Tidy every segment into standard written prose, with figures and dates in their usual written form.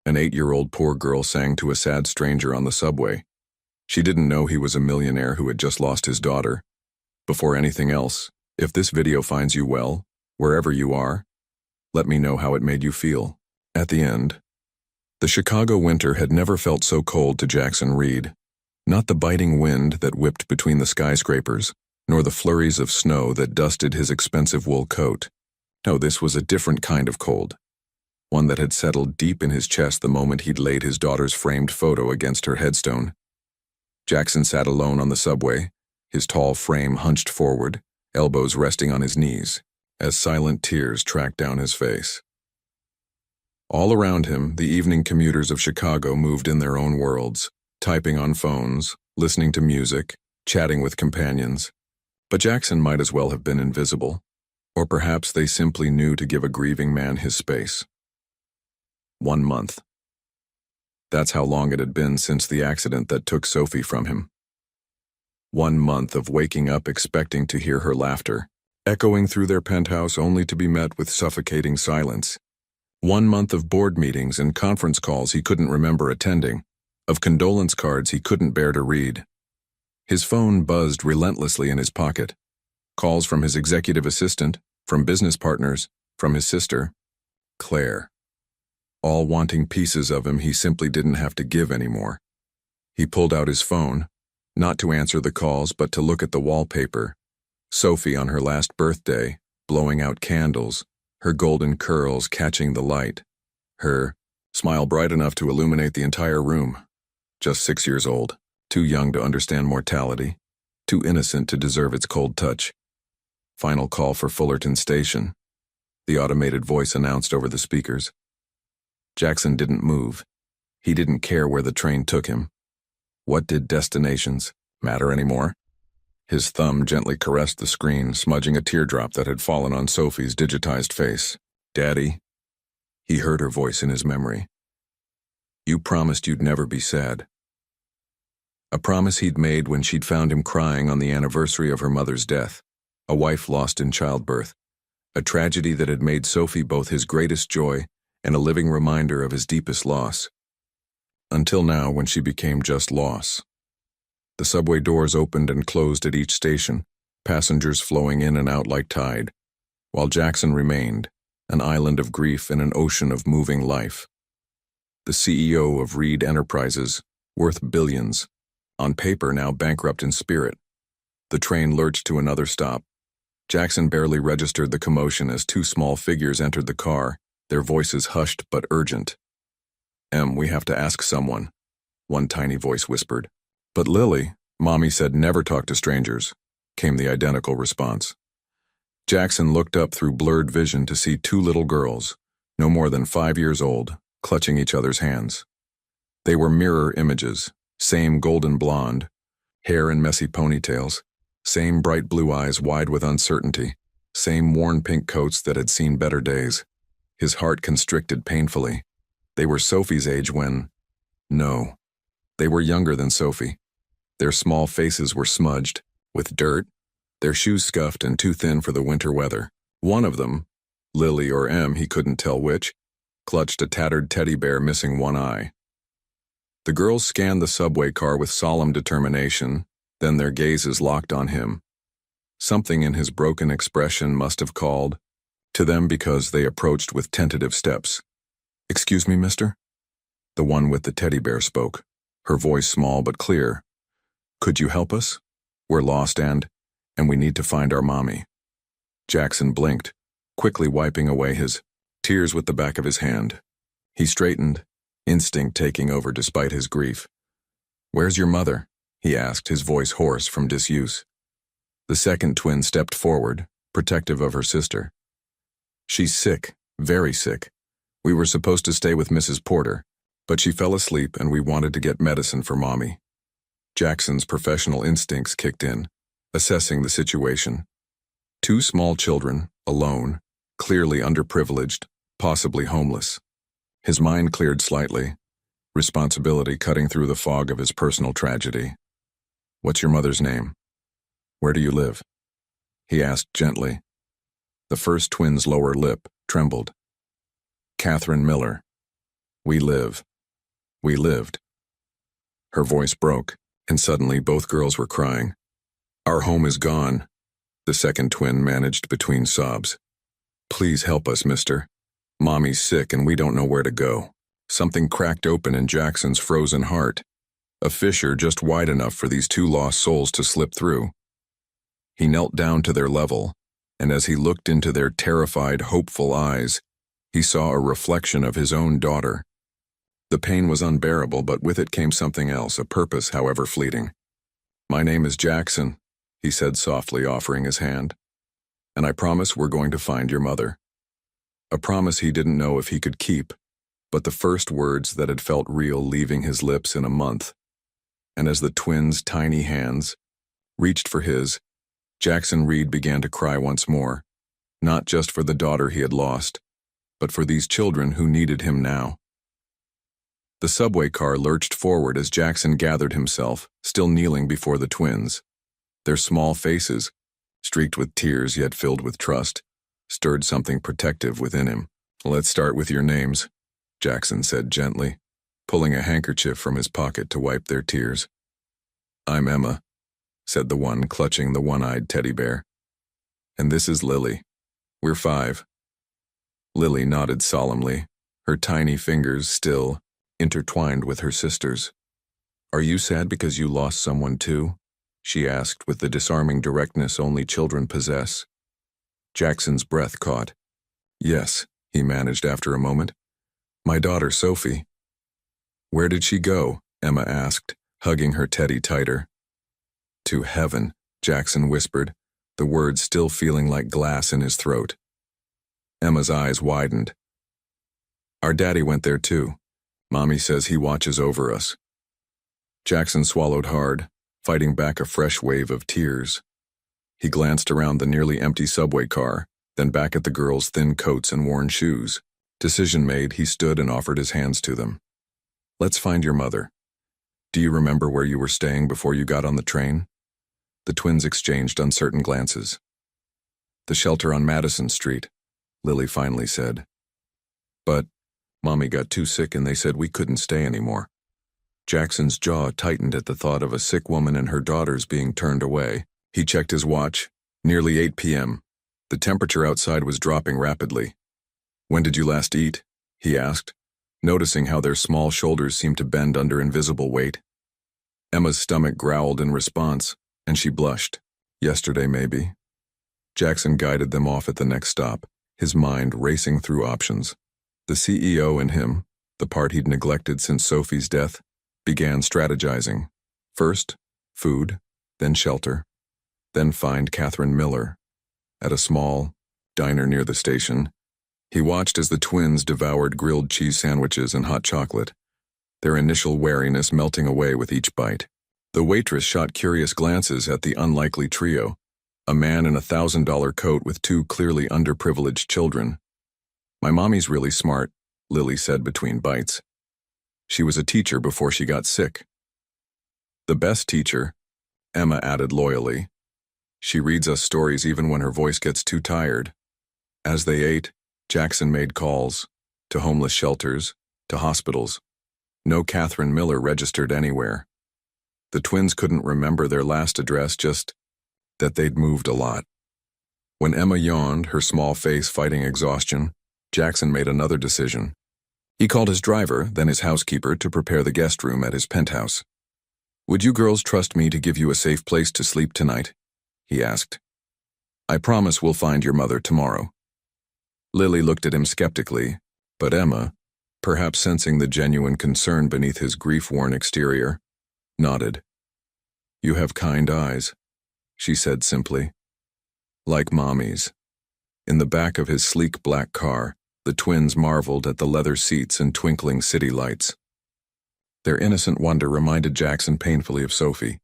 An 8-year-old poor girl sang to a sad stranger on the subway. She didn't know he was a millionaire who had just lost his daughter. Before anything else, if this video finds you well, wherever you are, let me know how it made you feel. At the end, the Chicago winter had never felt so cold to Jackson Reed. Not the biting wind that whipped between the skyscrapers, nor the flurries of snow that dusted his expensive wool coat. No, this was a different kind of cold. One that had settled deep in his chest the moment he'd laid his daughter's framed photo against her headstone. Jackson sat alone on the subway, his tall frame hunched forward, elbows resting on his knees, as silent tears tracked down his face. All around him, the evening commuters of Chicago moved in their own worlds, typing on phones, listening to music, chatting with companions. But Jackson might as well have been invisible. Or perhaps they simply knew to give a grieving man his space. 1 month. That's how long it had been since the accident that took Sophie from him. 1 month of waking up expecting to hear her laughter, echoing through their penthouse only to be met with suffocating silence. 1 month of board meetings and conference calls he couldn't remember attending, of condolence cards he couldn't bear to read. His phone buzzed relentlessly in his pocket. Calls from his executive assistant, from business partners, from his sister, Claire. All wanting pieces of him he simply didn't have to give anymore. He pulled out his phone, not to answer the calls but to look at the wallpaper. Sophie on her last birthday, blowing out candles, her golden curls catching the light. Her smile bright enough to illuminate the entire room. Just 6 years old, too young to understand mortality, too innocent to deserve its cold touch. Final call for Fullerton Station, the automated voice announced over the speakers. Jackson didn't move. He didn't care where the train took him. What did destinations matter anymore? His thumb gently caressed the screen, smudging a teardrop that had fallen on Sophie's digitized face. "Daddy?" He heard her voice in his memory. "You promised you'd never be sad." A promise he'd made when she'd found him crying on the anniversary of her mother's death, a wife lost in childbirth, a tragedy that had made Sophie both his greatest joy and a living reminder of his deepest loss. Until now, when she became just loss. The subway doors opened and closed at each station, passengers flowing in and out like tide, while Jackson remained, an island of grief in an ocean of moving life. The CEO of Reed Enterprises, worth billions, on paper now bankrupt in spirit. The train lurched to another stop. Jackson barely registered the commotion as 2 small figures entered the car, their voices hushed but urgent. We have to ask someone," one tiny voice whispered. "But Lily, Mommy said never talk to strangers," came the identical response. Jackson looked up through blurred vision to see 2 little girls, no more than 5 years old, clutching each other's hands. They were mirror images, same golden blonde, hair in messy ponytails, same bright blue eyes wide with uncertainty, same worn pink coats that had seen better days. His heart constricted painfully. They were Sophie's age when... No, they were younger than Sophie. Their small faces were smudged, with dirt, their shoes scuffed and too thin for the winter weather. One of them, Lily or Em, he couldn't tell which, clutched a tattered teddy bear missing one eye. The girls scanned the subway car with solemn determination, then their gazes locked on him. Something in his broken expression must have called to them because they approached with tentative steps. "Excuse me, mister?" The one with the teddy bear spoke, her voice small but clear. "Could you help us? We're lost and we need to find our mommy." Jackson blinked, quickly wiping away his tears with the back of his hand. He straightened, instinct taking over despite his grief. "Where's your mother?" he asked, his voice hoarse from disuse. The second twin stepped forward, protective of her sister. "She's sick, very sick. We were supposed to stay with Mrs. Porter, but she fell asleep and we wanted to get medicine for Mommy." Jackson's professional instincts kicked in, assessing the situation. 2 small children, alone, clearly underprivileged, possibly homeless. His mind cleared slightly, responsibility cutting through the fog of his personal tragedy. "What's your mother's name? Where do you live?" he asked gently. The first twin's lower lip trembled. "Catherine Miller." We live. We lived. Her voice broke, and suddenly both girls were crying. Our home is gone, the second twin managed between sobs. Please help us, mister. Mommy's sick and we don't know where to go. Something cracked open in Jackson's frozen heart. A fissure just wide enough for these two lost souls to slip through. He knelt down to their level, and as he looked into their terrified, hopeful eyes, he saw a reflection of his own daughter. The pain was unbearable, but with it came something else, a purpose, however fleeting. My name is Jackson, he said softly, offering his hand. And I promise we're going to find your mother. A promise he didn't know if he could keep, but the first words that had felt real leaving his lips in a month. And as the twins' tiny hands reached for his, Jackson Reed began to cry once more, not just for the daughter he had lost, but for these children who needed him now. The subway car lurched forward as Jackson gathered himself, still kneeling before the twins. Their small faces, streaked with tears yet filled with trust, stirred something protective within him. Let's start with your names, Jackson said gently, pulling a handkerchief from his pocket to wipe their tears. I'm Emma, said the one clutching the one-eyed teddy bear. And this is Lily. We're 5. Lily nodded solemnly, her tiny fingers still intertwined with her sister's. Are you sad because you lost someone too? She asked with the disarming directness only children possess. Jackson's breath caught. Yes, he managed after a moment. My daughter, Sophie. Where did she go? Emma asked, hugging her teddy tighter. To heaven, Jackson whispered, the words still feeling like glass in his throat. Emma's eyes widened. Our daddy went there too. Mommy says he watches over us. Jackson swallowed hard, fighting back a fresh wave of tears. He glanced around the nearly empty subway car, then back at the girls' thin coats and worn shoes. Decision made, he stood and offered his hands to them. Let's find your mother. Do you remember where you were staying before you got on the train? The twins exchanged uncertain glances. The shelter on Madison Street, Lily finally said. But Mommy got too sick and they said we couldn't stay anymore. Jackson's jaw tightened at the thought of a sick woman and her daughters being turned away. He checked his watch. Nearly 8 p.m. The temperature outside was dropping rapidly. When did you last eat? He asked, noticing how their small shoulders seemed to bend under invisible weight. Emma's stomach growled in response, and she blushed. Yesterday, maybe. Jackson guided them off at the next stop, his mind racing through options. The CEO in him, the part he'd neglected since Sophie's death, began strategizing. First, food, then shelter, then find Catherine Miller. At a small diner near the station, he watched as the twins devoured grilled cheese sandwiches and hot chocolate, their initial wariness melting away with each bite. The waitress shot curious glances at the unlikely trio, a man in a $1,000 coat with 2 clearly underprivileged children. My mommy's really smart, Lily said between bites. She was a teacher before she got sick. The best teacher, Emma added loyally. She reads us stories even when her voice gets too tired. As they ate, Jackson made calls, to homeless shelters, to hospitals. No Catherine Miller registered anywhere. The twins couldn't remember their last address, just that they'd moved a lot. When Emma yawned, her small face fighting exhaustion, Jackson made another decision. He called his driver, then his housekeeper, to prepare the guest room at his penthouse. Would you girls trust me to give you a safe place to sleep tonight? He asked. I promise we'll find your mother tomorrow. Lily looked at him skeptically, but Emma, perhaps sensing the genuine concern beneath his grief-worn exterior, nodded. You have kind eyes, she said simply. Like Mommy's. In the back of his sleek black car, the twins marveled at the leather seats and twinkling city lights. Their innocent wonder reminded Jackson painfully of Sophie,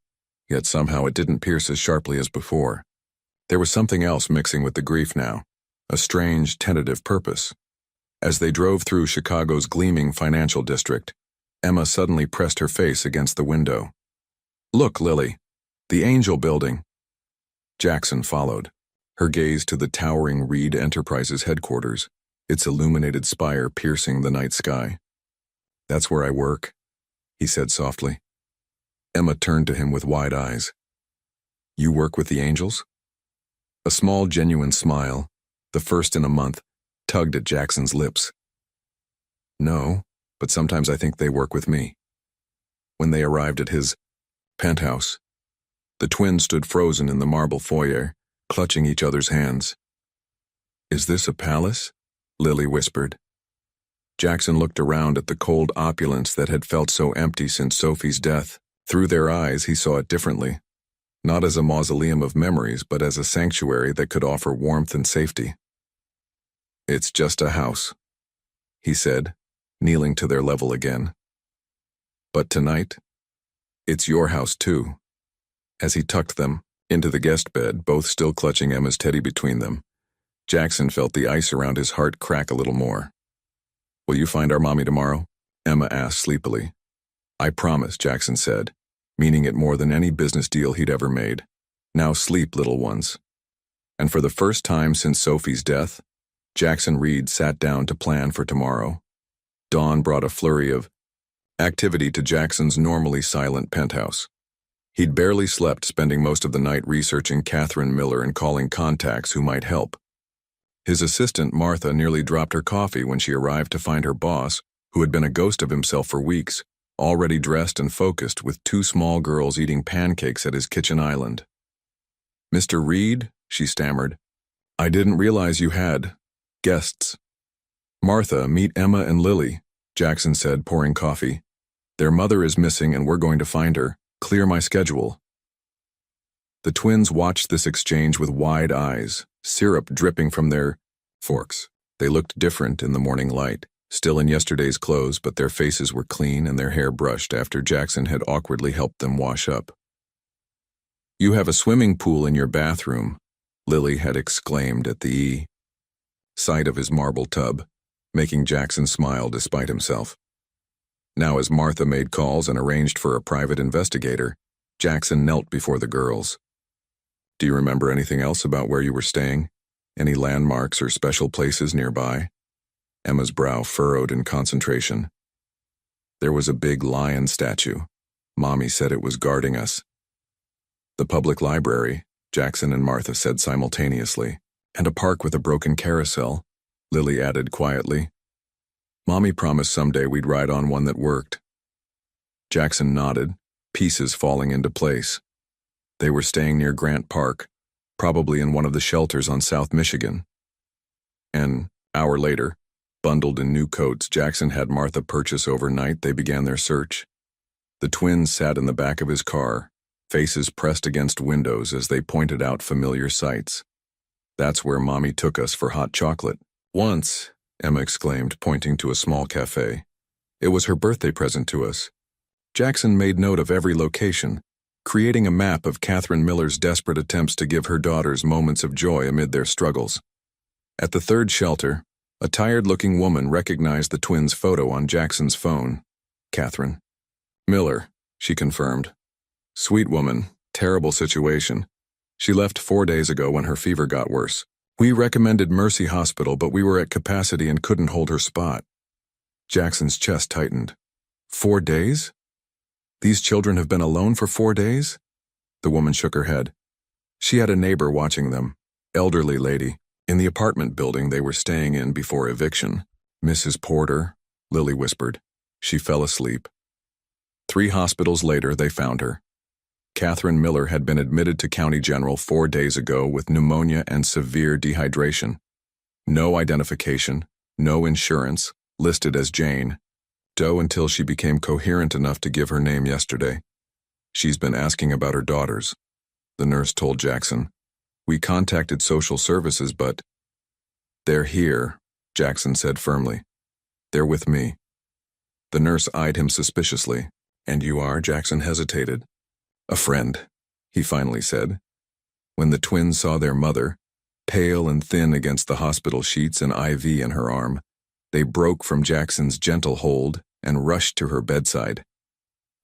yet somehow it didn't pierce as sharply as before. There was something else mixing with the grief now, a strange, tentative purpose. As they drove through Chicago's gleaming financial district, Emma suddenly pressed her face against the window. Look, Lily, the Angel Building. Jackson followed, her gaze to the towering Reed Enterprises headquarters, its illuminated spire piercing the night sky. That's where I work, he said softly. Emma turned to him with wide eyes. You work with the angels? A small, genuine smile, the first in a month, tugged at Jackson's lips. No, but sometimes I think they work with me. When they arrived at his penthouse, the twins stood frozen in the marble foyer, clutching each other's hands. Is this a palace? Lily whispered. Jackson looked around at the cold opulence that had felt so empty since Sophie's death. Through their eyes, he saw it differently. Not as a mausoleum of memories, but as a sanctuary that could offer warmth and safety. It's just a house, he said, kneeling to their level again. But tonight, it's your house too. As he tucked them into the guest bed, both still clutching Emma's teddy between them, Jackson felt the ice around his heart crack a little more. Will you find our mommy tomorrow? Emma asked sleepily. I promise, Jackson said, meaning it more than any business deal he'd ever made. Now sleep, little ones. And for the first time since Sophie's death, Jackson Reed sat down to plan for tomorrow. Dawn brought a flurry of activity to Jackson's normally silent penthouse. He'd barely slept, spending most of the night researching Catherine Miller and calling contacts who might help. His assistant, Martha, nearly dropped her coffee when she arrived to find her boss, who had been a ghost of himself for weeks, already dressed and focused with two small girls eating pancakes at his kitchen island. Mr. Reed, she stammered. I didn't realize you had guests. Martha, meet Emma and Lily, Jackson said, pouring coffee. Their mother is missing and we're going to find her. Clear my schedule. The twins watched this exchange with wide eyes, syrup dripping from their forks. They looked different in the morning light, still in yesterday's clothes, but their faces were clean and their hair brushed after Jackson had awkwardly helped them wash up. You have a swimming pool in your bathroom, Lily had exclaimed at the sight of his marble tub, making Jackson smile despite himself. Now, as Martha made calls and arranged for a private investigator, Jackson knelt before the girls. Do you remember anything else about where you were staying? Any landmarks or special places nearby? Emma's brow furrowed in concentration. There was a big lion statue. Mommy said it was guarding us. The public library, Jackson and Martha said simultaneously, and a park with a broken carousel, Lily added quietly. Mommy promised someday we'd ride on one that worked. Jackson nodded, pieces falling into place. They were staying near Grant Park, probably in one of the shelters on South Michigan. An hour later, bundled in new coats Jackson had Martha purchase overnight, they began their search. The twins sat in the back of his car, faces pressed against windows as they pointed out familiar sights. That's where Mommy took us for hot chocolate. Once, Emma exclaimed, pointing to a small cafe. It was her birthday present to us. Jackson made note of every location, creating a map of Catherine Miller's desperate attempts to give her daughters moments of joy amid their struggles. At the third shelter, a tired-looking woman recognized the twins' photo on Jackson's phone. Catherine Miller, she confirmed. Sweet woman, terrible situation. She left 4 days ago when her fever got worse. We recommended Mercy Hospital, but we were at capacity and couldn't hold her spot. Jackson's chest tightened. 4 days? These children have been alone for 4 days? The woman shook her head. She had a neighbor watching them, elderly lady, in the apartment building they were staying in before eviction. Mrs. Porter, Lily whispered. She fell asleep. 3 hospitals later, they found her. Catherine Miller had been admitted to County General 4 days ago with pneumonia and severe dehydration. No identification, no insurance, listed as Jane Doe until she became coherent enough to give her name yesterday. She's been asking about her daughters, the nurse told Jackson. We contacted social services, but they're here, Jackson said firmly. They're with me. The nurse eyed him suspiciously. And you are? Jackson hesitated. A friend, he finally said. When the twins saw their mother, pale and thin against the hospital sheets, an IV in her arm, they broke from Jackson's gentle hold and rushed to her bedside.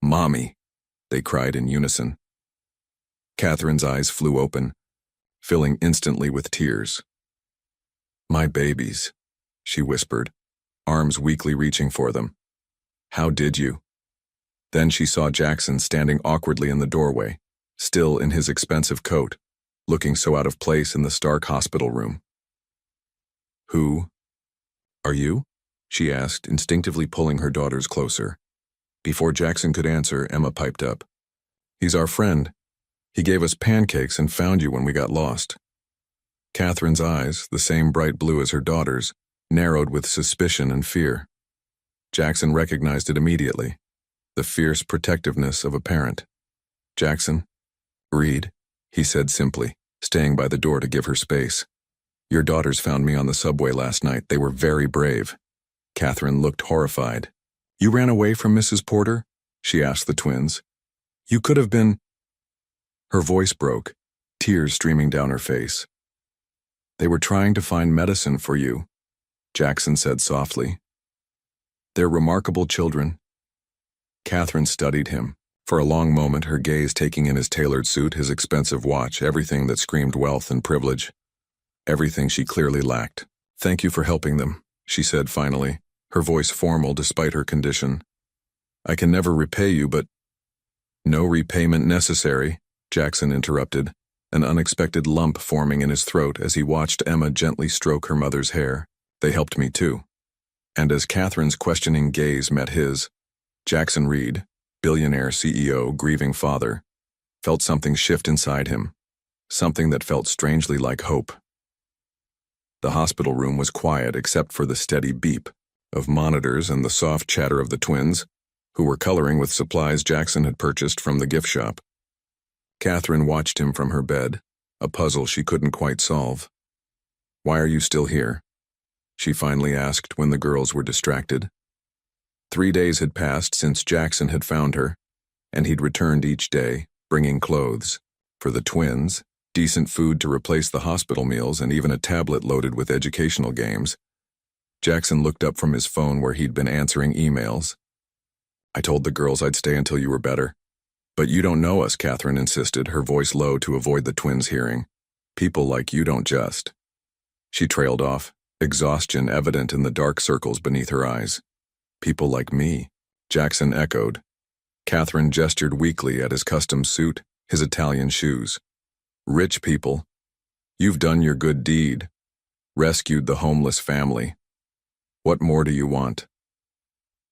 Mommy, they cried in unison. Catherine's eyes flew open, filling instantly with tears. My babies, she whispered, arms weakly reaching for them. How did you? Then she saw Jackson standing awkwardly in the doorway, still in his expensive coat, looking so out of place in the stark hospital room. Who are you? She asked, instinctively pulling her daughters closer. Before Jackson could answer, Emma piped up. He's our friend. He gave us pancakes and found you when we got lost. Catherine's eyes, the same bright blue as her daughter's, narrowed with suspicion and fear. Jackson recognized it immediately, the fierce protectiveness of a parent. Jackson? Reed, he said simply, staying by the door to give her space. Your daughters found me on the subway last night. They were very brave. Catherine looked horrified. You ran away from Mrs. Porter? She asked the twins. You could have been... Her voice broke, tears streaming down her face. They were trying to find medicine for you, Jackson said softly. They're remarkable children. Catherine studied him, for a long moment, her gaze taking in his tailored suit, his expensive watch, everything that screamed wealth and privilege. Everything she clearly lacked. Thank you for helping them, she said finally, her voice formal despite her condition. I can never repay you, but... No repayment necessary, Jackson interrupted, an unexpected lump forming in his throat as he watched Emma gently stroke her mother's hair. They helped me too. And as Catherine's questioning gaze met his, Jackson Reed, billionaire CEO, grieving father, felt something shift inside him, something that felt strangely like hope. The hospital room was quiet except for the steady beep of monitors and the soft chatter of the twins, who were coloring with supplies Jackson had purchased from the gift shop. Catherine watched him from her bed, a puzzle she couldn't quite solve. Why are you still here? She finally asked when the girls were distracted. 3 days had passed since Jackson had found her, and he'd returned each day, bringing clothes. For the twins, decent food to replace the hospital meals, and even a tablet loaded with educational games. Jackson looked up from his phone where he'd been answering emails. I told the girls I'd stay until you were better. But you don't know us, Catherine insisted, her voice low to avoid the twins' hearing. People like you don't just. She trailed off, exhaustion evident in the dark circles beneath her eyes. People like me, Jackson echoed. Catherine gestured weakly at his custom suit, his Italian shoes. Rich people. You've done your good deed. Rescued the homeless family. What more do you want?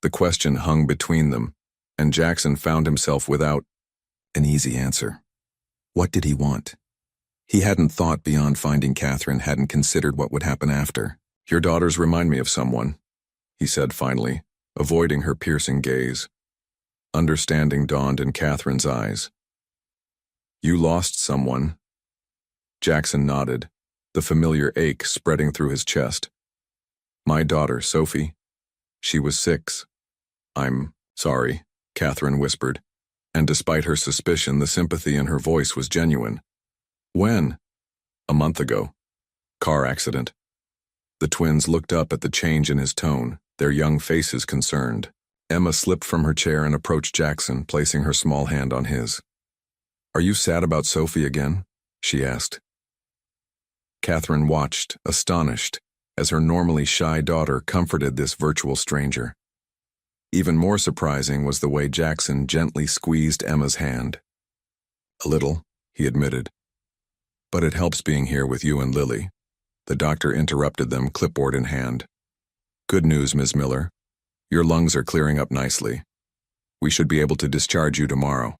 The question hung between them, and Jackson found himself without an easy answer. What did he want? He hadn't thought beyond finding Catherine, hadn't considered what would happen after. Your daughters remind me of someone, he said finally, avoiding her piercing gaze. Understanding dawned in Catherine's eyes. You lost someone. Jackson nodded, the familiar ache spreading through his chest. My daughter, Sophie. She was 6. I'm sorry, Catherine whispered, and despite her suspicion, the sympathy in her voice was genuine. When? A month ago. Car accident. The twins looked up at the change in his tone, their young faces concerned. Emma slipped from her chair and approached Jackson, placing her small hand on his. Are you sad about Sophie again? She asked. Catherine watched, astonished, as her normally shy daughter comforted this virtual stranger. Even more surprising was the way Jackson gently squeezed Emma's hand. A little, he admitted. But it helps being here with you and Lily. The doctor interrupted them, clipboard in hand. Good news, Ms. Miller. Your lungs are clearing up nicely. We should be able to discharge you tomorrow.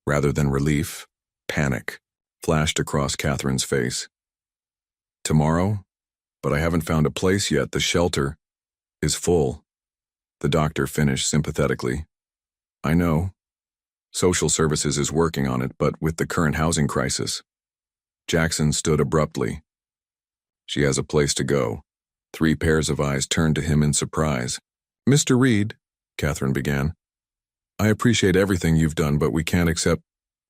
Rather than relief, panic flashed across Catherine's face. Tomorrow? But I haven't found a place yet. The shelter is full. The doctor finished sympathetically. I know. Social services is working on it, but with the current housing crisis. Jackson stood abruptly. She has a place to go. 3 pairs of eyes turned to him in surprise. Mr. Reed, Catherine began. I appreciate everything you've done, but we can't accept.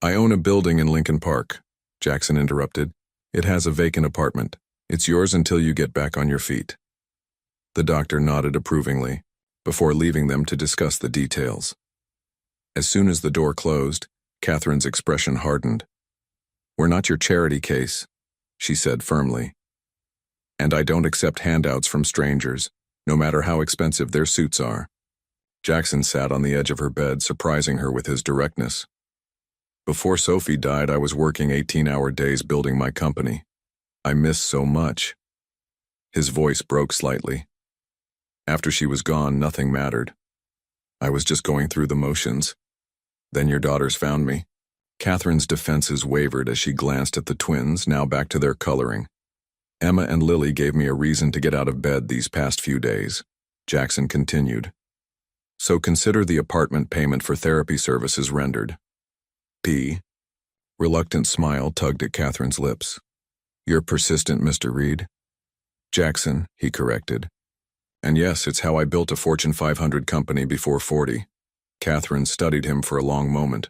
I own a building in Lincoln Park, Jackson interrupted. It has a vacant apartment. It's yours until you get back on your feet. The doctor nodded approvingly, before leaving them to discuss the details. As soon as the door closed, Catherine's expression hardened. We're not your charity case, she said firmly. And I don't accept handouts from strangers, no matter how expensive their suits are. Jackson sat on the edge of her bed, surprising her with his directness. Before Sophie died, I was working 18-hour days building my company. I miss so much. His voice broke slightly. After she was gone, nothing mattered. I was just going through the motions. Then your daughters found me. Catherine's defenses wavered as she glanced at the twins, now back to their coloring. Emma and Lily gave me a reason to get out of bed these past few days. Jackson continued. So consider the apartment payment for therapy services rendered. P. Reluctant smile tugged at Catherine's lips. You're persistent, Mr. Reed. Jackson, he corrected. And yes, it's how I built a Fortune 500 company before 40. Catherine studied him for a long moment.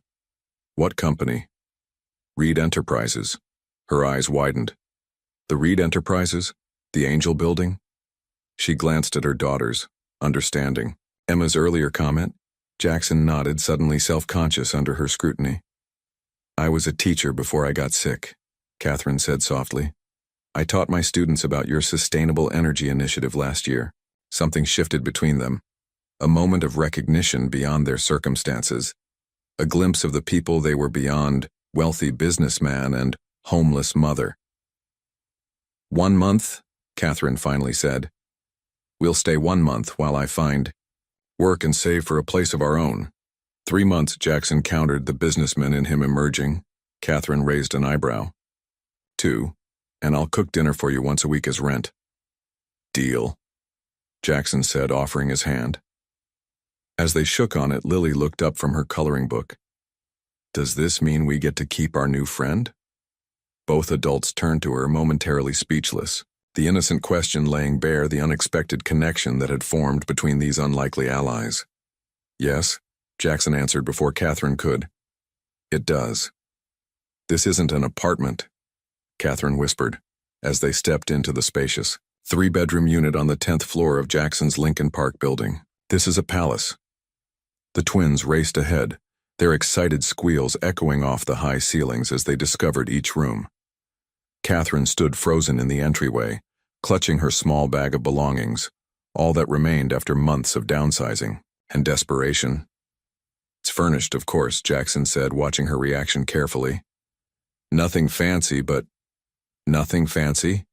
What company? Reed Enterprises. Her eyes widened. The Reed Enterprises? The Angel Building? She glanced at her daughters, understanding. Emma's earlier comment? Jackson nodded, suddenly self-conscious under her scrutiny. I was a teacher before I got sick, Catherine said softly. I taught my students about your sustainable energy initiative last year. Something shifted between them. A moment of recognition beyond their circumstances. A glimpse of the people they were beyond, wealthy businessman and homeless mother. 1 month, Catherine finally said. We'll stay 1 month while I find work and save for a place of our own. 3 months, Jackson countered, the businessman in him emerging. Catherine raised an eyebrow. 2, and I'll cook dinner for you once a week as rent. Deal, Jackson said, offering his hand. As they shook on it, Lily looked up from her coloring book. Does this mean we get to keep our new friend? Both adults turned to her, momentarily speechless, the innocent question laying bare the unexpected connection that had formed between these unlikely allies. Yes, Jackson answered before Catherine could. It does. This isn't an apartment, Catherine whispered, as they stepped into the spacious 3-bedroom unit on the 10th floor of Jackson's Lincoln Park building. This is a palace. The twins raced ahead, their excited squeals echoing off the high ceilings as they discovered each room. Catherine stood frozen in the entryway, clutching her small bag of belongings, all that remained after months of downsizing and desperation. It's furnished, of course, Jackson said, watching her reaction carefully. Nothing fancy, but... Nothing fancy?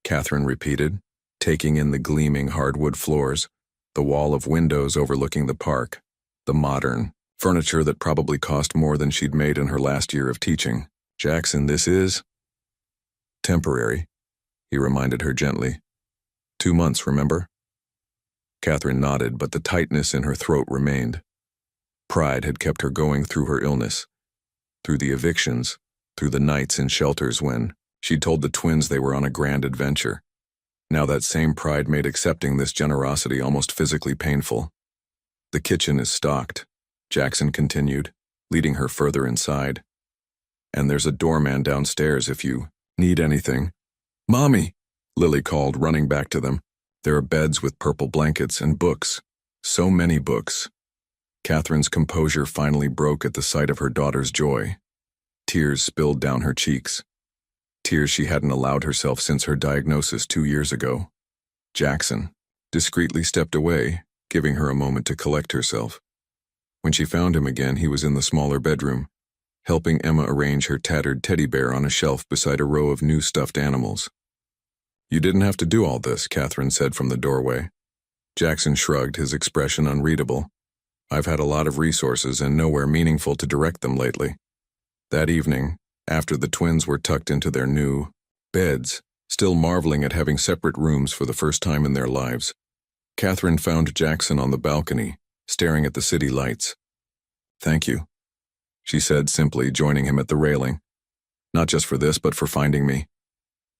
Catherine repeated, taking in the gleaming hardwood floors, the wall of windows overlooking the park, the modern furniture that probably cost more than she'd made in her last year of teaching. Jackson, this is... temporary, he reminded her gently. 2 months, remember? Catherine nodded, but the tightness in her throat remained. Pride had kept her going through her illness, through the evictions, through the nights in shelters when she'd told the twins they were on a grand adventure. Now that same pride made accepting this generosity almost physically painful. The kitchen is stocked, Jackson continued, leading her further inside. And there's a doorman downstairs if you need anything. Mommy, Lily called, running back to them. There are beds with purple blankets and books. So many books. Catherine's composure finally broke at the sight of her daughter's joy. Tears spilled down her cheeks. Tears she hadn't allowed herself since her diagnosis 2 years ago. Jackson discreetly stepped away, giving her a moment to collect herself. When she found him again, he was in the smaller bedroom, helping Emma arrange her tattered teddy bear on a shelf beside a row of new stuffed animals. You didn't have to do all this, Catherine said from the doorway. Jackson shrugged, his expression unreadable. I've had a lot of resources and nowhere meaningful to direct them lately. That evening, after the twins were tucked into their new beds, still marveling at having separate rooms for the first time in their lives, Catherine found Jackson on the balcony, staring at the city lights. Thank you, she said simply, joining him at the railing. Not just for this, but for finding me.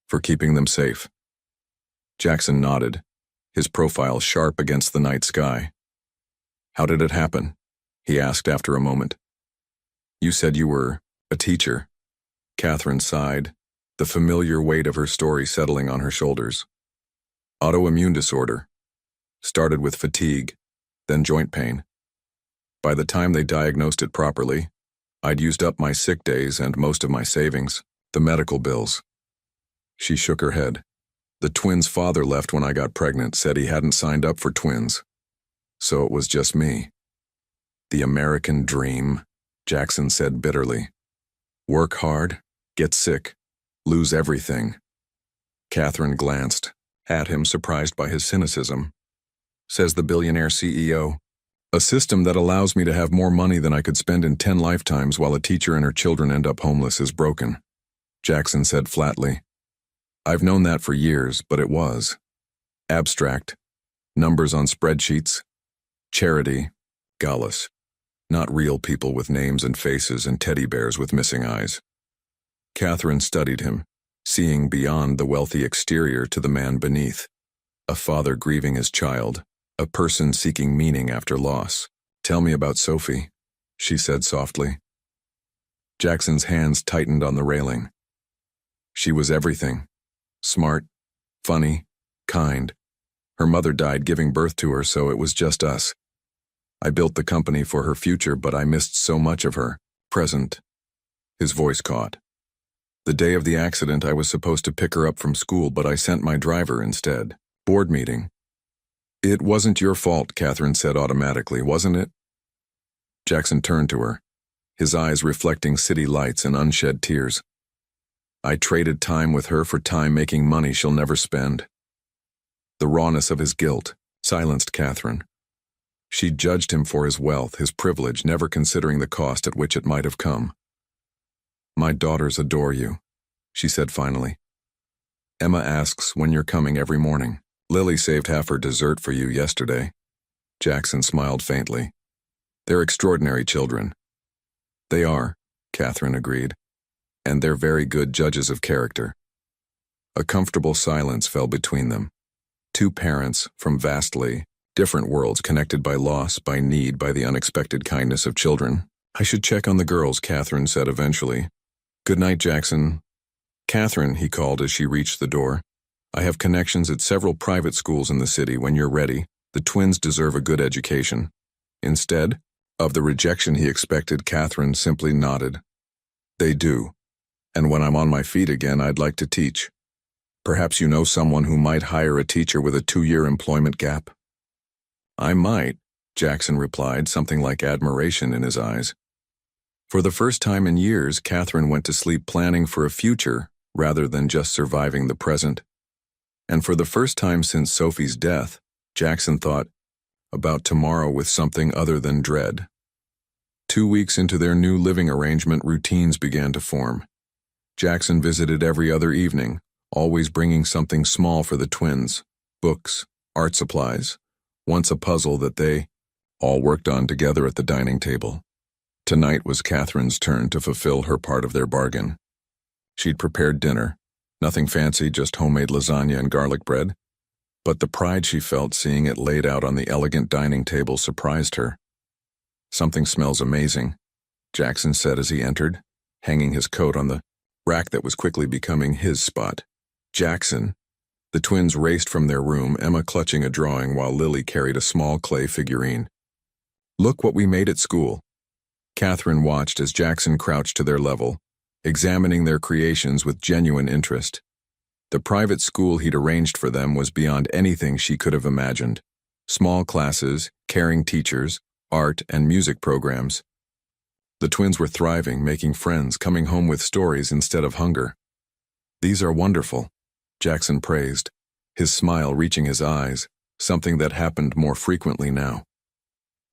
For keeping them safe. Jackson nodded, his profile sharp against the night sky. How did it happen? He asked after a moment. You said you were a teacher. Catherine sighed, the familiar weight of her story settling on her shoulders. Autoimmune disorder. Started with fatigue, then joint pain. By the time they diagnosed it properly, I'd used up my sick days and most of my savings, the medical bills. She shook her head. The twins' father left when I got pregnant, said he hadn't signed up for twins. So it was just me. The American dream, Jackson said bitterly. Work hard, get sick, lose everything. Catherine glanced at him, surprised by his cynicism. Says the billionaire CEO. A system that allows me to have more money than I could spend in 10 lifetimes while a teacher and her children end up homeless is broken. Jackson said flatly. I've known that for years, but it was abstract. Numbers on spreadsheets. Charity. Gallus. Not real people with names and faces and teddy bears with missing eyes. Catherine studied him, seeing beyond the wealthy exterior to the man beneath. A father grieving his child, a person seeking meaning after loss. Tell me about Sophie, she said softly. Jackson's hands tightened on the railing. She was everything. Smart, funny, kind. Her mother died giving birth to her, so it was just us. I built the company for her future, but I missed so much of her, present. His voice caught. The day of the accident, I was supposed to pick her up from school, but I sent my driver instead. Board meeting. It wasn't your fault, Catherine said automatically, wasn't it? Jackson turned to her, his eyes reflecting city lights and unshed tears. I traded time with her for time making money she'll never spend. The rawness of his guilt silenced Catherine. She judged him for his wealth, his privilege, never considering the cost at which it might have come. My daughters adore you, she said finally. Emma asks when you're coming every morning. Lily saved half her dessert for you yesterday. Jackson smiled faintly. They're extraordinary children. They are, Catherine agreed, and they're very good judges of character. A comfortable silence fell between them. Two parents from vastly different worlds connected by loss, by need, by the unexpected kindness of children. I should check on the girls, Catherine said eventually. Good night, Jackson. Catherine, he called as she reached the door. I have connections at several private schools in the city. When you're ready, the twins deserve a good education. Instead of the rejection he expected, Catherine simply nodded. They do. And when I'm on my feet again, I'd like to teach. Perhaps you know someone who might hire a teacher with a 2-year employment gap? I might, Jackson replied, something like admiration in his eyes. For the first time in years, Catherine went to sleep planning for a future rather than just surviving the present. And for the first time since Sophie's death, Jackson thought about tomorrow with something other than dread. 2 weeks into their new living arrangement, routines began to form. Jackson visited every other evening, always bringing something small for the twins, books, art supplies, once a puzzle that they all worked on together at the dining table. Tonight was Catherine's turn to fulfill her part of their bargain. She'd prepared dinner, nothing fancy, just homemade lasagna and garlic bread, but the pride she felt seeing it laid out on the elegant dining table surprised her. Something smells amazing, Jackson said as he entered, hanging his coat on the rack that was quickly becoming his spot. Jackson. The twins raced from their room, Emma clutching a drawing while Lily carried a small clay figurine. Look what we made at school. Catherine watched as Jackson crouched to their level, examining their creations with genuine interest. The private school he'd arranged for them was beyond anything she could have imagined. Small classes, caring teachers, art and music programs. The twins were thriving, making friends, coming home with stories instead of hunger. These are wonderful, Jackson praised, his smile reaching his eyes, something that happened more frequently now.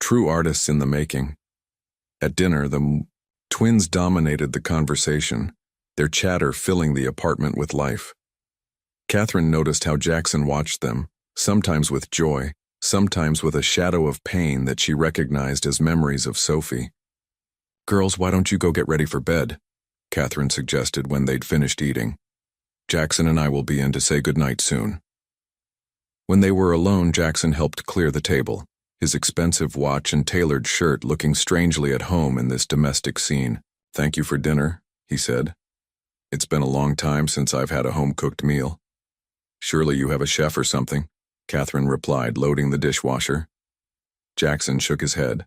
True artists in the making. At dinner, the twins dominated the conversation, their chatter filling the apartment with life. Catherine noticed how Jackson watched them, sometimes with joy, sometimes with a shadow of pain that she recognized as memories of Sophie. Girls, why don't you go get ready for bed? Catherine suggested when they'd finished eating. Jackson and I will be in to say goodnight soon. When they were alone, Jackson helped clear the table, his expensive watch and tailored shirt looking strangely at home in this domestic scene. Thank you for dinner, he said. It's been a long time since I've had a home-cooked meal. Surely you have a chef or something, Catherine replied, loading the dishwasher. Jackson shook his head.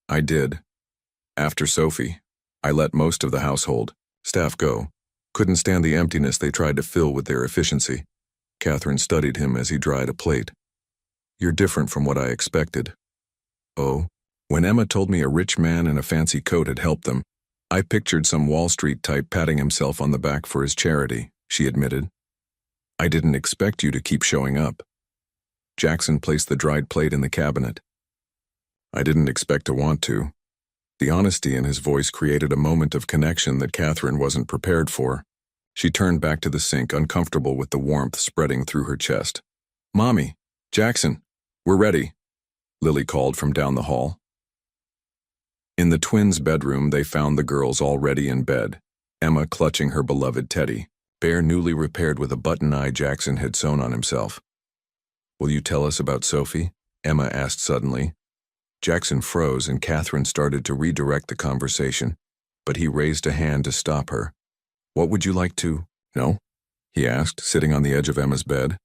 I did. After Sophie, I let most of the household staff go. Couldn't stand the emptiness they tried to fill with their efficiency. Catherine studied him as he dried a plate. You're different from what I expected. Oh, when Emma told me a rich man in a fancy coat had helped them, I pictured some Wall Street type patting himself on the back for his charity, she admitted. I didn't expect you to keep showing up. Jackson placed the dried plate in the cabinet. I didn't expect to want to. The honesty in his voice created a moment of connection that Catherine wasn't prepared for. She turned back to the sink, uncomfortable with the warmth spreading through her chest. Mommy, Jackson, we're ready, Lily called from down the hall. In the twins' bedroom, they found the girls already in bed, Emma clutching her beloved teddy, bear newly repaired with a button eye Jackson had sewn on himself. Will you tell us about Sophie? Emma asked suddenly. Jackson froze and Catherine started to redirect the conversation, but he raised a hand to stop her. What would you like to know? He asked, sitting on the edge of Emma's bed.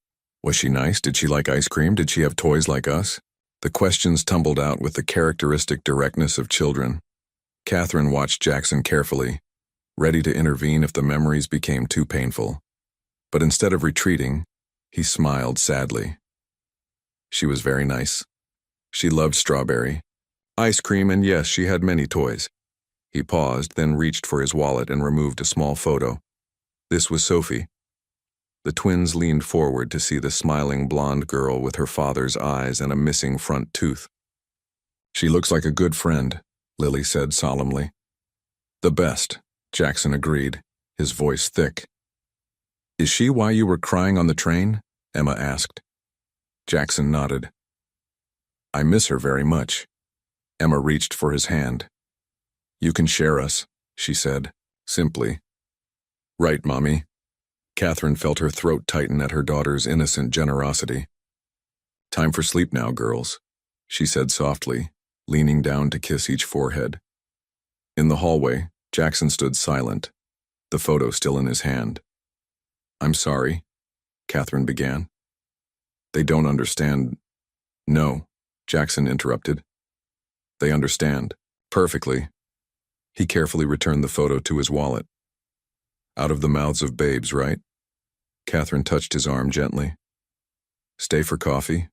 Was she nice? Did she like ice cream? Did she have toys like us? The questions tumbled out with the characteristic directness of children. Catherine watched Jackson carefully, ready to intervene if the memories became too painful. But instead of retreating, he smiled sadly. She was very nice. She loved strawberry, ice cream, and yes, she had many toys. He paused, then reached for his wallet and removed a small photo. This was Sophie. The twins leaned forward to see the smiling blonde girl with her father's eyes and a missing front tooth. She looks like a good friend, Lily said solemnly. The best, Jackson agreed, his voice thick. Is she why you were crying on the train? Emma asked. Jackson nodded. I miss her very much. Emma reached for his hand. You can share us, she said, simply. Right, Mommy. Catherine felt her throat tighten at her daughter's innocent generosity. Time for sleep now, girls, she said softly, leaning down to kiss each forehead. In the hallway, Jackson stood silent, the photo still in his hand. I'm sorry, Catherine began. They don't understand. No, Jackson interrupted. They understand. Perfectly. He carefully returned the photo to his wallet. Out of the mouths of babes, right? Catherine touched his arm gently. Stay for coffee?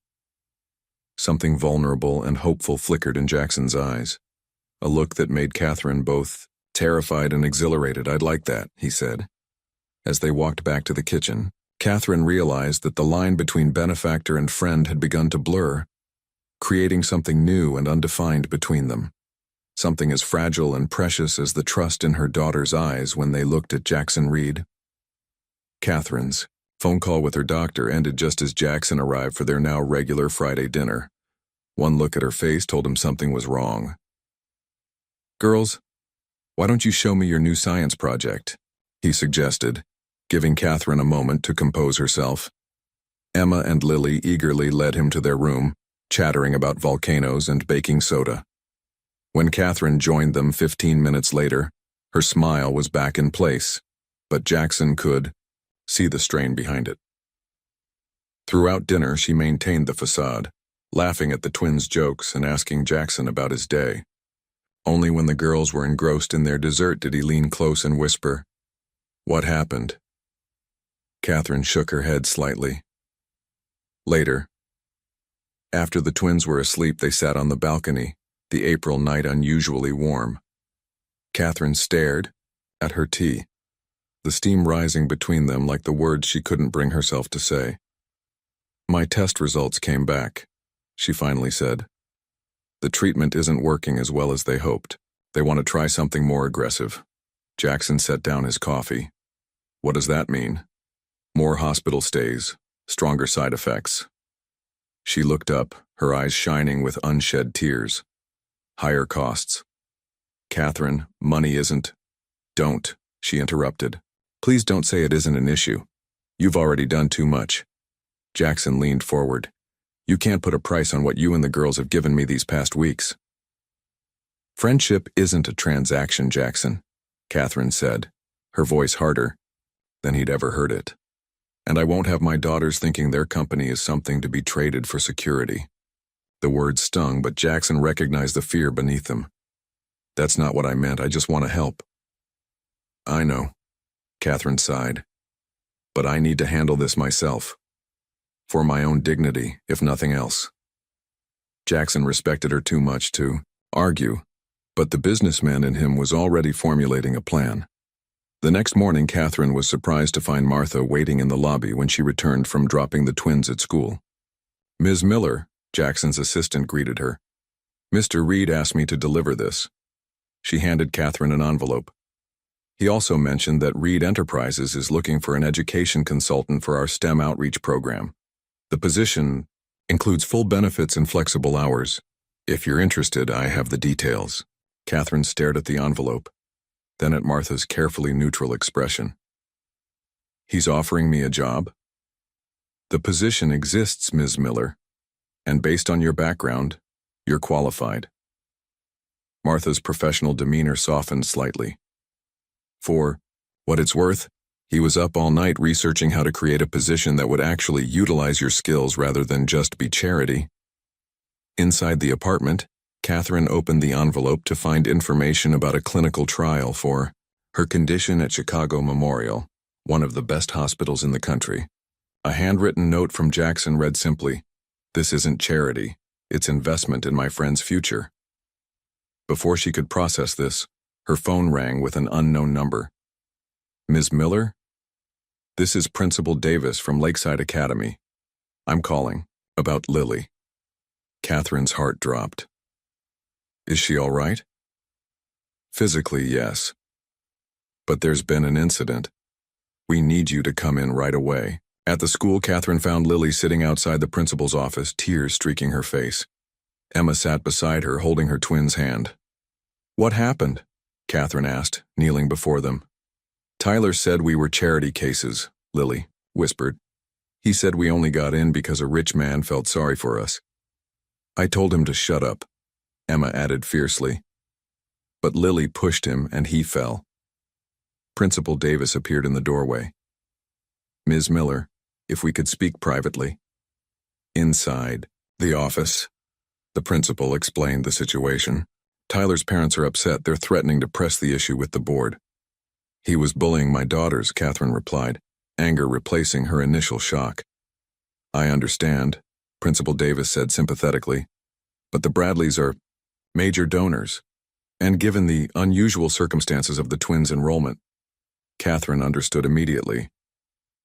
Something vulnerable and hopeful flickered in Jackson's eyes, a look that made Catherine both terrified and exhilarated. I'd like that, he said. As they walked back to the kitchen, Catherine realized that the line between benefactor and friend had begun to blur, creating something new and undefined between them. Something as fragile and precious as the trust in her daughter's eyes when they looked at Jackson Reed. Catherine's phone call with her doctor ended just as Jackson arrived for their now regular Friday dinner. One look at her face told him something was wrong. Girls, why don't you show me your new science project? He suggested, giving Catherine a moment to compose herself. Emma and Lily eagerly led him to their room, chattering about volcanoes and baking soda. When Catherine joined them 15 minutes later, her smile was back in place, but Jackson could see the strain behind it. Throughout dinner, she maintained the facade, laughing at the twins' jokes and asking Jackson about his day. Only when the girls were engrossed in their dessert did he lean close and whisper, "What happened?" Catherine shook her head slightly. Later, after the twins were asleep, they sat on the balcony, the April night unusually warm. Catherine stared at her tea, the steam rising between them like the words she couldn't bring herself to say. My test results came back, she finally said. The treatment isn't working as well as they hoped. They want to try something more aggressive. Jackson set down his coffee. What does that mean? More hospital stays, stronger side effects. She looked up, her eyes shining with unshed tears. Higher costs. Catherine, money isn't. Don't, she interrupted. Please don't say it isn't an issue. You've already done too much. Jackson leaned forward. You can't put a price on what you and the girls have given me these past weeks. Friendship isn't a transaction, Jackson, Catherine said, her voice harder than he'd ever heard it. And I won't have my daughters thinking their company is something to be traded for security. The words stung, but Jackson recognized the fear beneath them. That's not what I meant, I just want to help. I know, Catherine sighed. But I need to handle this myself. For my own dignity, if nothing else. Jackson respected her too much to argue, but the businessman in him was already formulating a plan. The next morning, Catherine was surprised to find Martha waiting in the lobby when she returned from dropping the twins at school. "Ms. Miller," Jackson's assistant greeted her. "Mr. Reed asked me to deliver this." She handed Catherine an envelope. He also mentioned that Reed Enterprises is looking for an education consultant for our STEM outreach program. The position includes full benefits and flexible hours. If you're interested, I have the details. Catherine stared at the envelope, then at Martha's carefully neutral expression. "He's offering me a job?" "The position exists, Ms. Miller, and based on your background, you're qualified." Martha's professional demeanor softened slightly. "For what it's worth, he was up all night researching how to create a position that would actually utilize your skills rather than just be charity." Inside the apartment, Catherine opened the envelope to find information about a clinical trial for her condition at Chicago Memorial, one of the best hospitals in the country. A handwritten note from Jackson read simply, "This isn't charity, it's investment in my friend's future." Before she could process this, her phone rang with an unknown number. "Ms. Miller? This is Principal Davis from Lakeside Academy. I'm calling about Lily." Catherine's heart dropped. "Is she all right?" "Physically, yes. But there's been an incident. We need you to come in right away." At the school, Catherine found Lily sitting outside the principal's office, tears streaking her face. Emma sat beside her, holding her twin's hand. "What happened?" Catherine asked, kneeling before them. "Tyler said we were charity cases," Lily whispered. "He said we only got in because a rich man felt sorry for us." "I told him to shut up," Emma added fiercely. But Lily pushed him and he fell. Principal Davis appeared in the doorway. "Ms. Miller, if we could speak privately." Inside the office, the principal explained the situation. "Tyler's parents are upset. They're threatening to press the issue with the board." "He was bullying my daughters," Catherine replied, anger replacing her initial shock. "I understand," Principal Davis said sympathetically, "but the Bradleys are major donors, and given the unusual circumstances of the twins' enrollment." Catherine understood immediately.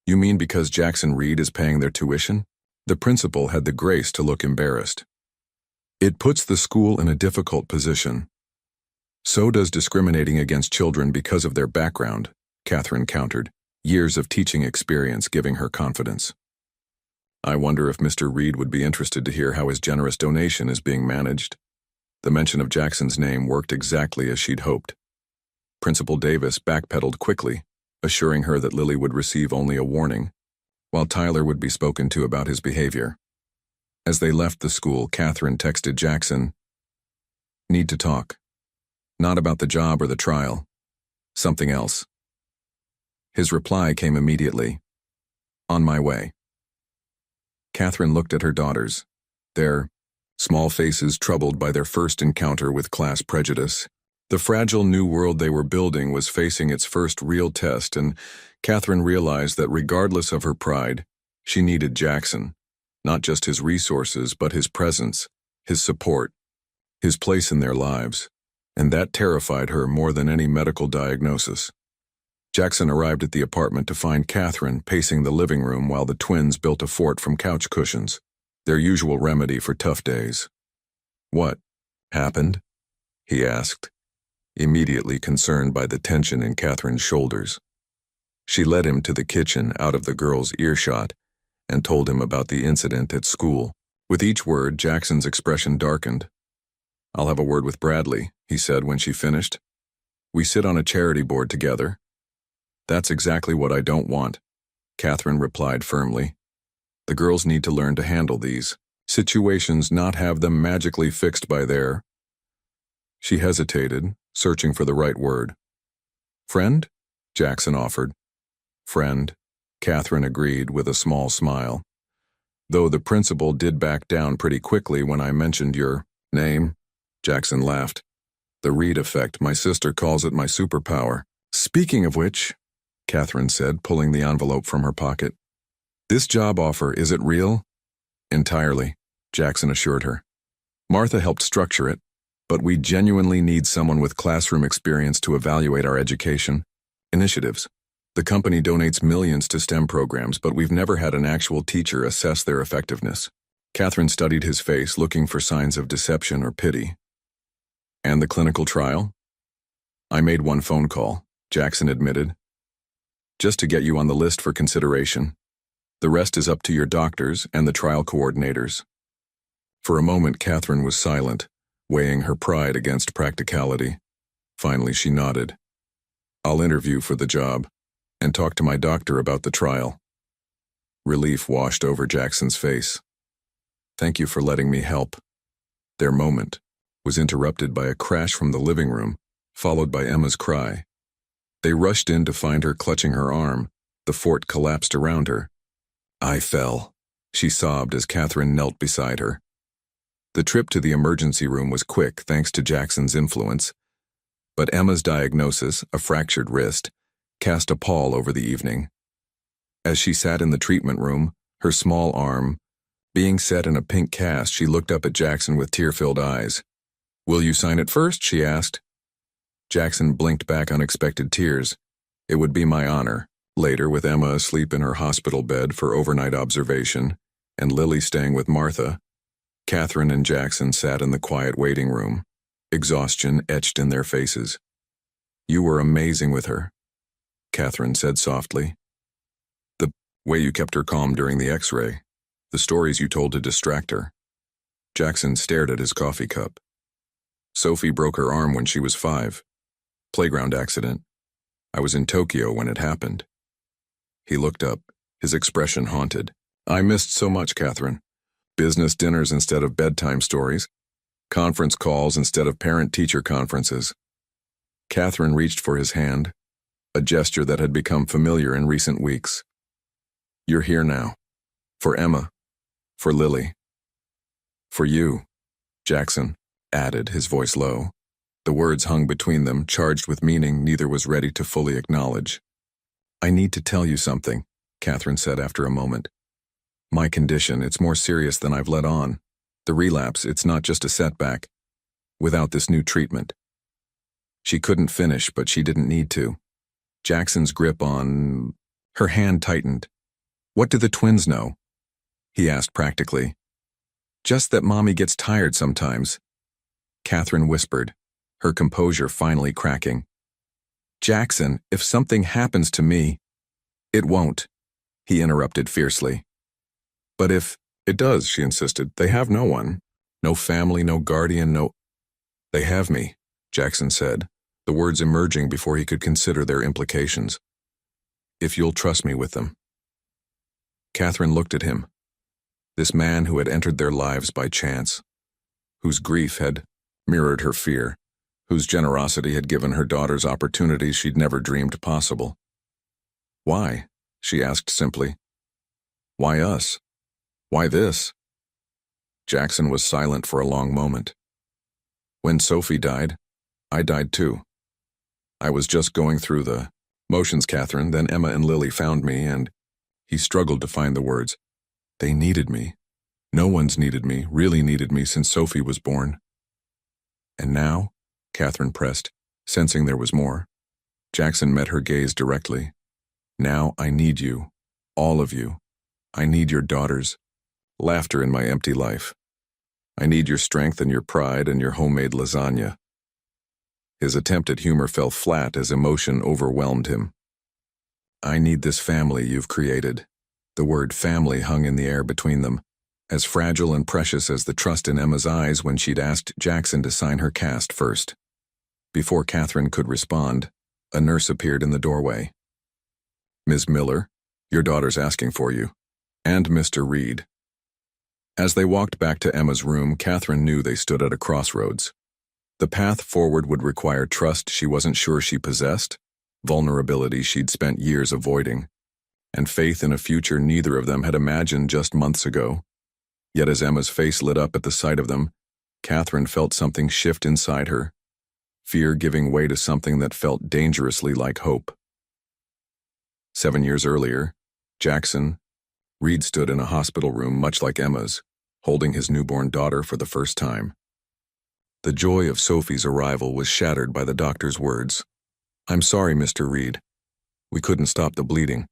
"You mean because Jackson Reed is paying their tuition?" The principal had the grace to look embarrassed. "It puts the school in a difficult position. So does discriminating against children because of their background," Catherine countered, years of teaching experience giving her confidence. "I wonder if Mr. Reed would be interested to hear how his generous donation is being managed." The mention of Jackson's name worked exactly as she'd hoped. Principal Davis backpedaled quickly, assuring her that Lily would receive only a warning, while Tyler would be spoken to about his behavior. As they left the school, Catherine texted Jackson, "Need to talk. Not about the job or the trial. Something else." His reply came immediately, "On my way." Catherine looked at her daughters, their small faces troubled by their first encounter with class prejudice. The fragile new world they were building was facing its first real test, and Catherine realized that regardless of her pride, she needed Jackson, not just his resources, but his presence, his support, his place in their lives, and that terrified her more than any medical diagnosis. Jackson arrived at the apartment to find Catherine pacing the living room while the twins built a fort from couch cushions, their usual remedy for tough days. "What happened?" he asked, immediately concerned by the tension in Catherine's shoulders. She led him to the kitchen out of the girl's earshot and told him about the incident at school. With each word, Jackson's expression darkened. "I'll have a word with Bradley," he said when she finished. "We sit on a charity board together." "That's exactly what I don't want," Catherine replied firmly. "The girls need to learn to handle these situations, not have them magically fixed by their—" She hesitated, searching for the right word. "Friend?" Jackson offered. "Friend," Catherine agreed with a small smile. "Though the principal did back down pretty quickly when I mentioned your name." Jackson laughed. "The Reed effect, my sister calls it my superpower." "Speaking of which," Catherine said, pulling the envelope from her pocket, This job offer, is it real? Entirely, Jackson assured her. Martha helped structure it, but we genuinely need someone with classroom experience to evaluate our education initiatives. The company donates millions to STEM programs, but we've never had an actual teacher assess their effectiveness. Catherine studied his face, looking for signs of deception or pity. And the clinical trial? I made one phone call, Jackson admitted. Just to get you on the list for consideration. The rest is up to your doctors and the trial coordinators. For a moment, Catherine was silent, weighing her pride against practicality. Finally, she nodded. I'll interview for the job and talk to my doctor about the trial. Relief washed over Jackson's face. Thank you for letting me help. Their moment was interrupted by a crash from the living room, followed by Emma's cry. They rushed in to find her clutching her arm. The fort collapsed around her. I fell, she sobbed as Catherine knelt beside her. The trip to the emergency room was quick thanks to Jackson's influence, but Emma's diagnosis, a fractured wrist, cast a pall over the evening. As she sat in the treatment room, her small arm being set in a pink cast, she looked up at Jackson with tear-filled eyes. Will you sign it first? She asked. Jackson blinked back unexpected tears. It would be my honor. Later, with Emma asleep in her hospital bed for overnight observation, and Lily staying with Martha, Catherine and Jackson sat in the quiet waiting room, exhaustion etched in their faces. You were amazing with her, Catherine said softly. The way you kept her calm during the X-ray, the stories you told to distract her. Jackson stared at his coffee cup. Sophie broke her arm when she was 5. Playground accident. I was in Tokyo when it happened. He looked up, his expression haunted. I missed so much, Catherine. Business dinners instead of bedtime stories. Conference calls instead of parent-teacher conferences. Catherine reached for his hand, a gesture that had become familiar in recent weeks. You're here now. For Emma. For Lily. For you, Jackson added, his voice low. The words hung between them, charged with meaning neither was ready to fully acknowledge. I need to tell you something, Catherine said after a moment. My condition, it's more serious than I've let on. The relapse, it's not just a setback. Without this new treatment. She couldn't finish, but she didn't need to. Jackson's grip on her hand tightened. What do the twins know? He asked practically. Just that Mommy gets tired sometimes. Catherine whispered, her composure finally cracking. Jackson, if something happens to me, it won't, he interrupted fiercely. But if it does, she insisted, they have no one. No family, no guardian, no... They have me, Jackson said, the words emerging before he could consider their implications. If you'll trust me with them. Catherine looked at him. This man who had entered their lives by chance, whose grief had mirrored her fear, whose generosity had given her daughters opportunities she'd never dreamed possible. Why? She asked simply. Why us? Why this? Jackson was silent for a long moment. When Sophie died, I died too. I was just going through the motions, Catherine, then Emma and Lily found me, and he struggled to find the words. They needed me. No one's needed me, really needed me since Sophie was born. And now, Catherine pressed, sensing there was more. Jackson met her gaze directly. Now I need you, all of you. I need your daughters. Laughter in my empty life. I need your strength and your pride and your homemade lasagna. His attempt at humor fell flat as emotion overwhelmed him. I need this family you've created. The word family hung in the air between them, as fragile and precious as the trust in Emma's eyes when she'd asked Jackson to sign her cast first. Before Catherine could respond, a nurse appeared in the doorway. Ms. Miller, your daughter's asking for you. And Mr. Reed. As they walked back to Emma's room, Catherine knew they stood at a crossroads. The path forward would require trust she wasn't sure she possessed, vulnerability she'd spent years avoiding, and faith in a future neither of them had imagined just months ago. Yet as Emma's face lit up at the sight of them, Catherine felt something shift inside her, fear giving way to something that felt dangerously like hope. 7 years earlier, Jackson, Reed stood in a hospital room much like Emma's, holding his newborn daughter for the first time. The joy of Sophie's arrival was shattered by the doctor's words. "I'm sorry, Mr. Reed. We couldn't stop the bleeding.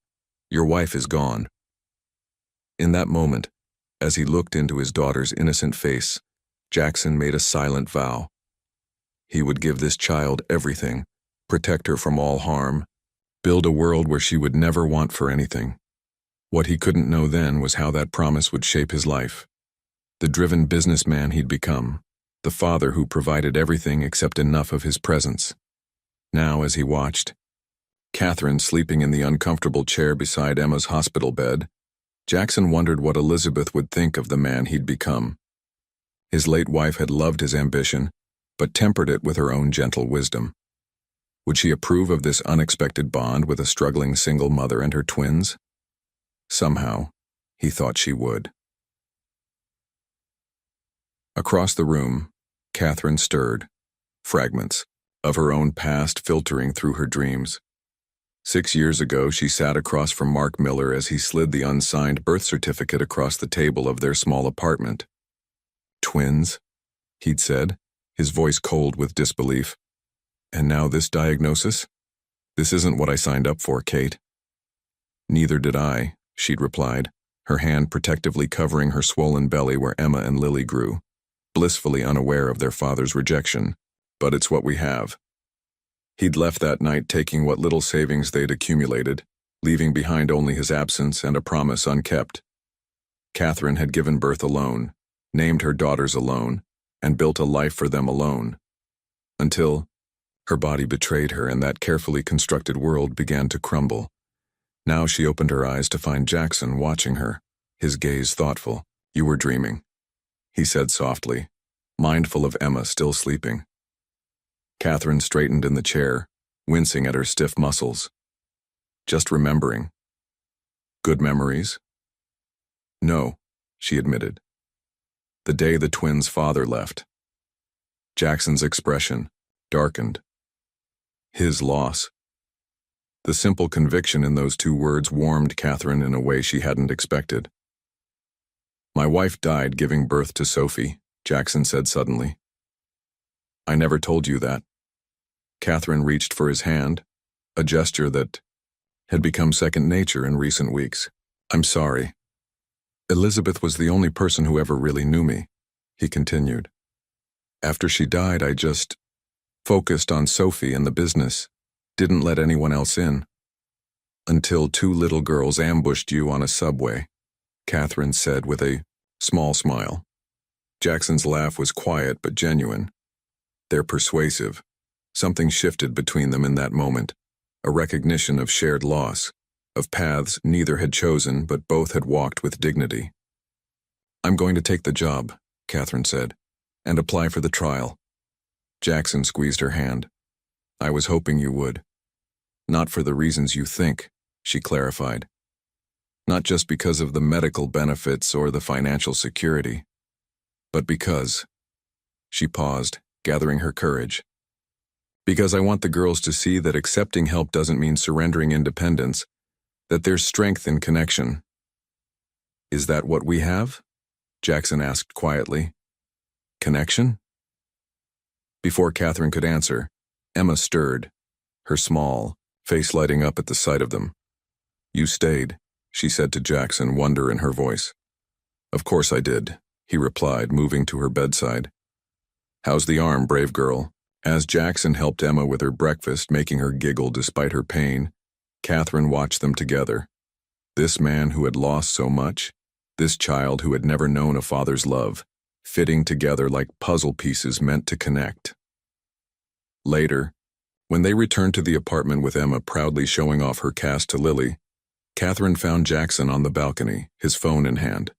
Your wife is gone." In that moment, as he looked into his daughter's innocent face, Jackson made a silent vow. He would give this child everything, protect her from all harm, build a world where she would never want for anything. What he couldn't know then was how that promise would shape his life. The driven businessman he'd become, the father who provided everything except enough of his presence. Now, as he watched Catherine sleeping in the uncomfortable chair beside Emma's hospital bed, Jackson wondered what Elizabeth would think of the man he'd become. His late wife had loved his ambition, but tempered it with her own gentle wisdom. Would she approve of this unexpected bond with a struggling single mother and her twins? Somehow, he thought she would. Across the room, Catherine stirred, fragments of her own past filtering through her dreams. 6 years ago, she sat across from Mark Miller as he slid the unsigned birth certificate across the table of their small apartment. "Twins?" he'd said, his voice cold with disbelief. "And now this diagnosis? This isn't what I signed up for, Kate." "Neither did I," she'd replied, her hand protectively covering her swollen belly where Emma and Lily grew, blissfully unaware of their father's rejection. "But it's what we have." He'd left that night taking what little savings they'd accumulated, leaving behind only his absence and a promise unkept. Catherine had given birth alone, named her daughters alone, and built a life for them alone. Until her body betrayed her and that carefully constructed world began to crumble. Now she opened her eyes to find Jackson watching her, his gaze thoughtful. "You were dreaming," he said softly, mindful of Emma still sleeping. Catherine straightened in the chair, wincing at her stiff muscles. "Just remembering." "Good memories?" "No," she admitted. "The day the twins' father left." Jackson's expression darkened. His loss. The simple conviction in those two words warmed Catherine in a way she hadn't expected. "My wife died giving birth to Sophie," Jackson said suddenly. "I never told you that." Catherine reached for his hand, a gesture that had become second nature in recent weeks. "I'm sorry. Elizabeth was the only person who ever really knew me," he continued. "After she died, I just focused on Sophie and the business, didn't let anyone else in. Until 2 little girls ambushed you on a subway," Catherine said with a small smile. Jackson's laugh was quiet but genuine. "They're persuasive." Something shifted between them in that moment, a recognition of shared loss, of paths neither had chosen but both had walked with dignity. "I'm going to take the job," Catherine said, "and apply for the trial." Jackson squeezed her hand. "I was hoping you would. Not for the reasons you think," she clarified. "Not just because of the medical benefits or the financial security, but because—" She paused, gathering her courage. "Because I want the girls to see that accepting help doesn't mean surrendering independence, that there's strength in connection." "Is that what we have?" Jackson asked quietly. "Connection?" Before Catherine could answer, Emma stirred, her small face lighting up at the sight of them. "You stayed," she said to Jackson, wonder in her voice. "Of course I did," he replied, moving to her bedside. "How's the arm, brave girl?" As Jackson helped Emma with her breakfast, making her giggle despite her pain, Catherine watched them together. This man who had lost so much, this child who had never known a father's love, fitting together like puzzle pieces meant to connect. Later, when they returned to the apartment with Emma proudly showing off her cast to Lily, Catherine found Jackson on the balcony, his phone in hand.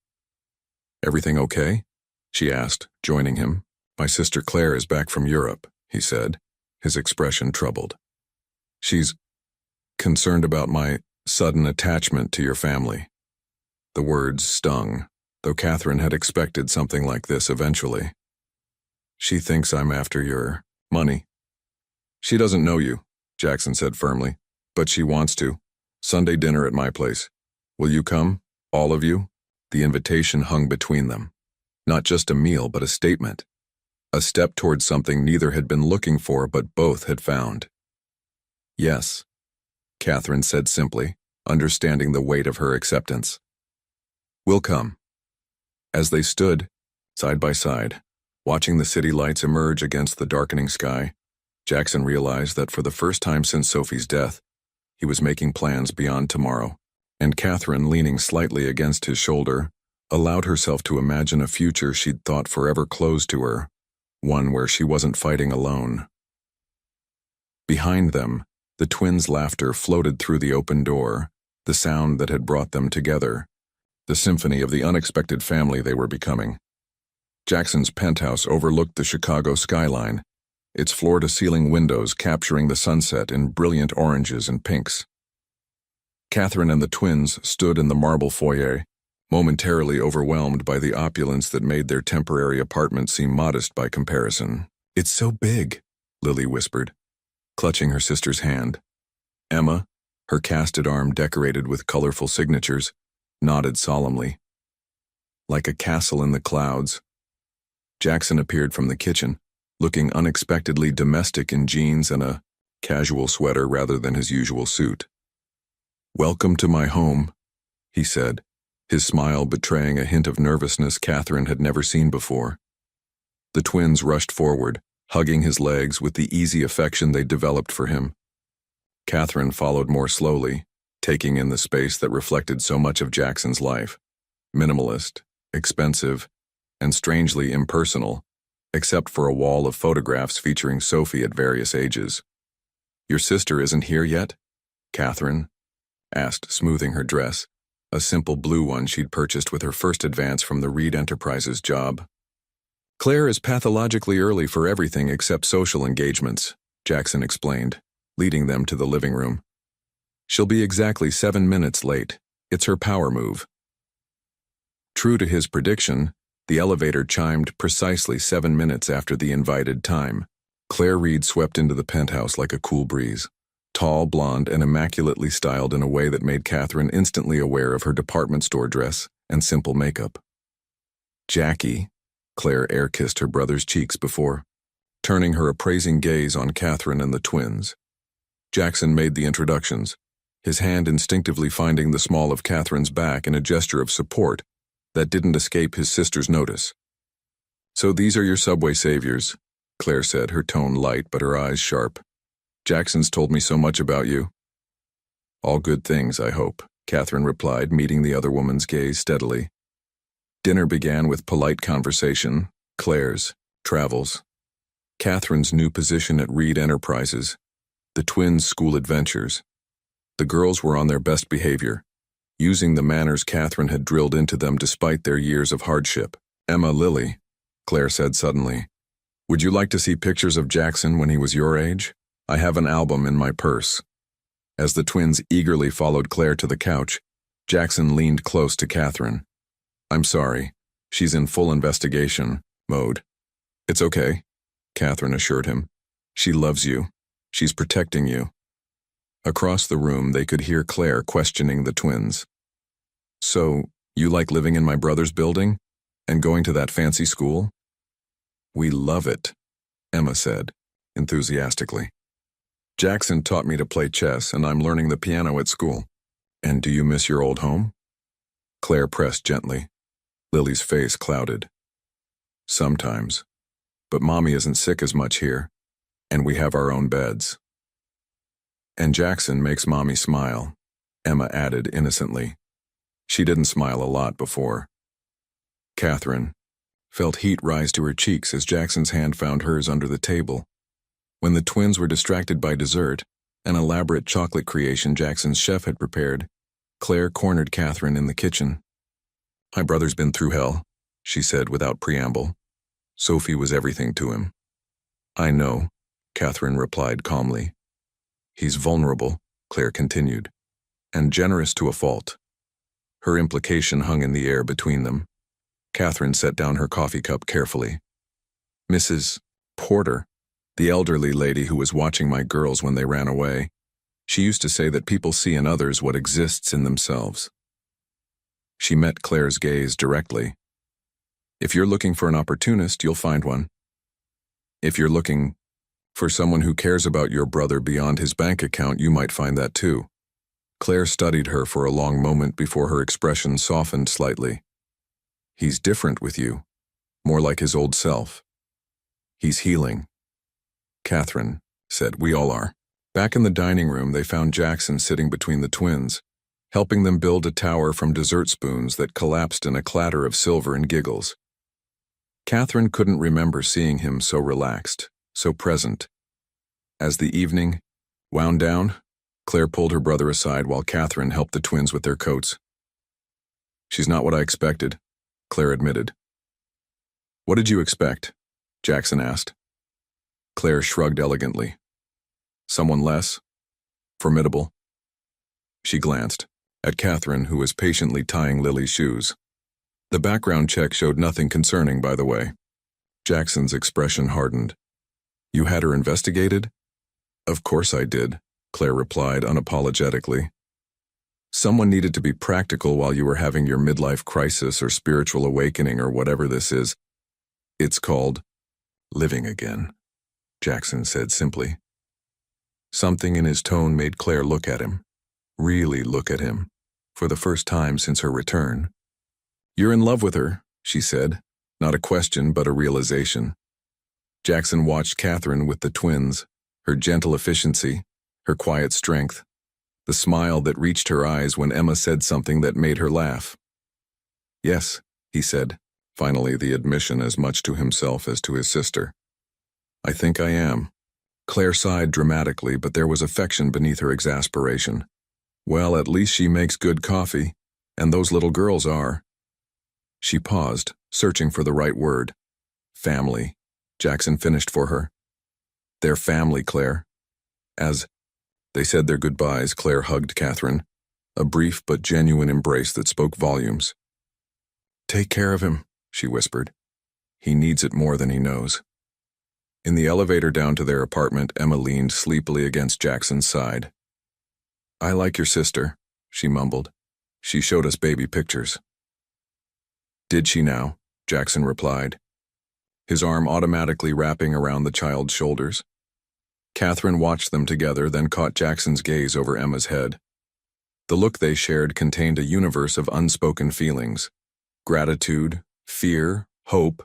"Everything okay?" she asked, joining him. "My sister Claire is back from Europe," he said, his expression troubled. "She's concerned about my sudden attachment to your family." The words stung, though Catherine had expected something like this eventually. "She thinks I'm after your money." "She doesn't know you," Jackson said firmly, "but she wants to. Sunday dinner at my place. Will you come?" All of you? The invitation hung between them. Not just a meal, but a statement. A step towards something neither had been looking for, but both had found. Yes, Catherine said simply, understanding the weight of her acceptance. We'll come. As they stood, side by side, watching the city lights emerge against the darkening sky, Jackson realized that for the first time since Sophie's death, he was making plans beyond tomorrow, and Catherine, leaning slightly against his shoulder, allowed herself to imagine a future she'd thought forever closed to her, one where she wasn't fighting alone. Behind them, the twins' laughter floated through the open door, the sound that had brought them together, the symphony of the unexpected family they were becoming. Jackson's penthouse overlooked the Chicago skyline, its floor-to-ceiling windows capturing the sunset in brilliant oranges and pinks. Catherine and the twins stood in the marble foyer, momentarily overwhelmed by the opulence that made their temporary apartment seem modest by comparison. "It's so big," Lily whispered, clutching her sister's hand. Emma, her casted arm decorated with colorful signatures, nodded solemnly. Like a castle in the clouds. Jackson appeared from the kitchen, looking unexpectedly domestic in jeans and a casual sweater rather than his usual suit. "Welcome to my home," he said, his smile betraying a hint of nervousness Catherine had never seen before. The twins rushed forward, hugging his legs with the easy affection they'd developed for him. Catherine followed more slowly, taking in the space that reflected so much of Jackson's life. Minimalist, expensive, and strangely impersonal, except for a wall of photographs featuring Sophie at various ages. "Your sister isn't here yet?" Catherine asked, smoothing her dress, a simple blue one she'd purchased with her first advance from the Reed Enterprises job. "Claire is pathologically early for everything except social engagements," Jackson explained, leading them to the living room. "She'll be exactly 7 minutes late. It's her power move." True to his prediction, the elevator chimed precisely 7 minutes after the invited time. Claire Reed swept into the penthouse like a cool breeze, tall, blonde, and immaculately styled in a way that made Catherine instantly aware of her department store dress and simple makeup. "Jackie," Claire air-kissed her brother's cheeks before turning her appraising gaze on Catherine and the twins. Jackson made the introductions, his hand instinctively finding the small of Catherine's back in a gesture of support that didn't escape his sister's notice. "So these are your subway saviors," Claire said, her tone light but her eyes sharp. "Jackson's told me so much about you." "All good things, I hope," Catherine replied, meeting the other woman's gaze steadily. Dinner began with polite conversation, Claire's, travels, Catherine's new position at Reed Enterprises, the twins' school adventures. The girls were on their best behavior, using the manners Catherine had drilled into them despite their years of hardship. "Emma, Lily," Claire said suddenly, "would you like to see pictures of Jackson when he was your age? I have an album in my purse." As the twins eagerly followed Claire to the couch, Jackson leaned close to Catherine. "I'm sorry, she's in full investigation mode." "It's okay," Catherine assured him. "She loves you. She's protecting you." Across the room, they could hear Claire questioning the twins. "So, you like living in my brother's building? And going to that fancy school?" "We love it," Emma said, enthusiastically. "Jackson taught me to play chess, and I'm learning the piano at school." "And do you miss your old home?" Claire pressed gently. Lily's face clouded. "Sometimes. But Mommy isn't sick as much here, and we have our own beds." "And Jackson makes Mommy smile," Emma added innocently. She didn't smile a lot before. Catherine felt heat rise to her cheeks as Jackson's hand found hers under the table. When the twins were distracted by dessert, an elaborate chocolate creation Jackson's chef had prepared, Claire cornered Catherine in the kitchen. "My brother's been through hell," she said without preamble. "Sophie was everything to him." "I know," Catherine replied calmly. "He's vulnerable," Claire continued, "and generous to a fault." Her implication hung in the air between them. Catherine set down her coffee cup carefully. "Mrs. Porter, the elderly lady who was watching my girls when they ran away, she used to say that people see in others what exists in themselves." She met Claire's gaze directly. If you're looking for an opportunist, you'll find one. If you're looking for someone who cares about your brother beyond his bank account, you might find that too. Claire studied her for a long moment before her expression softened slightly. He's different with you, more like his old self. He's healing. Catherine said, we all are. Back in the dining room, they found Jackson sitting between the twins, helping them build a tower from dessert spoons that collapsed in a clatter of silver and giggles. Catherine couldn't remember seeing him so relaxed, so present. As the evening wound down, Claire pulled her brother aside while Catherine helped the twins with their coats. She's not what I expected, Claire admitted. What did you expect? Jackson asked. Claire shrugged elegantly. Someone less? Formidable? She glanced at Catherine, who was patiently tying Lily's shoes. The background check showed nothing concerning, by the way. Jackson's expression hardened. You had her investigated? Of course I did, Claire replied unapologetically. Someone needed to be practical while you were having your midlife crisis or spiritual awakening or whatever this is. It's called living again, Jackson said simply. Something in his tone made Claire look at him, really look at him, for the first time since her return. You're in love with her, she said, not a question but a realization. Jackson watched Catherine with the twins, her gentle efficiency, her quiet strength, the smile that reached her eyes when Emma said something that made her laugh. Yes, he said, finally the admission as much to himself as to his sister. I think I am. Claire sighed dramatically, but there was affection beneath her exasperation. Well, at least she makes good coffee, and those little girls are. She paused, searching for the right word. Family, Jackson finished for her. They're family, Claire. As they said their goodbyes, Claire hugged Catherine, a brief but genuine embrace that spoke volumes. Take care of him, she whispered. He needs it more than he knows. In the elevator down to their apartment, Emma leaned sleepily against Jackson's side. I like your sister, she mumbled. She showed us baby pictures. Did she now? Jackson replied, his arm automatically wrapping around the child's shoulders. Catherine watched them together, then caught Jackson's gaze over Emma's head. The look they shared contained a universe of unspoken feelings, gratitude, fear, hope,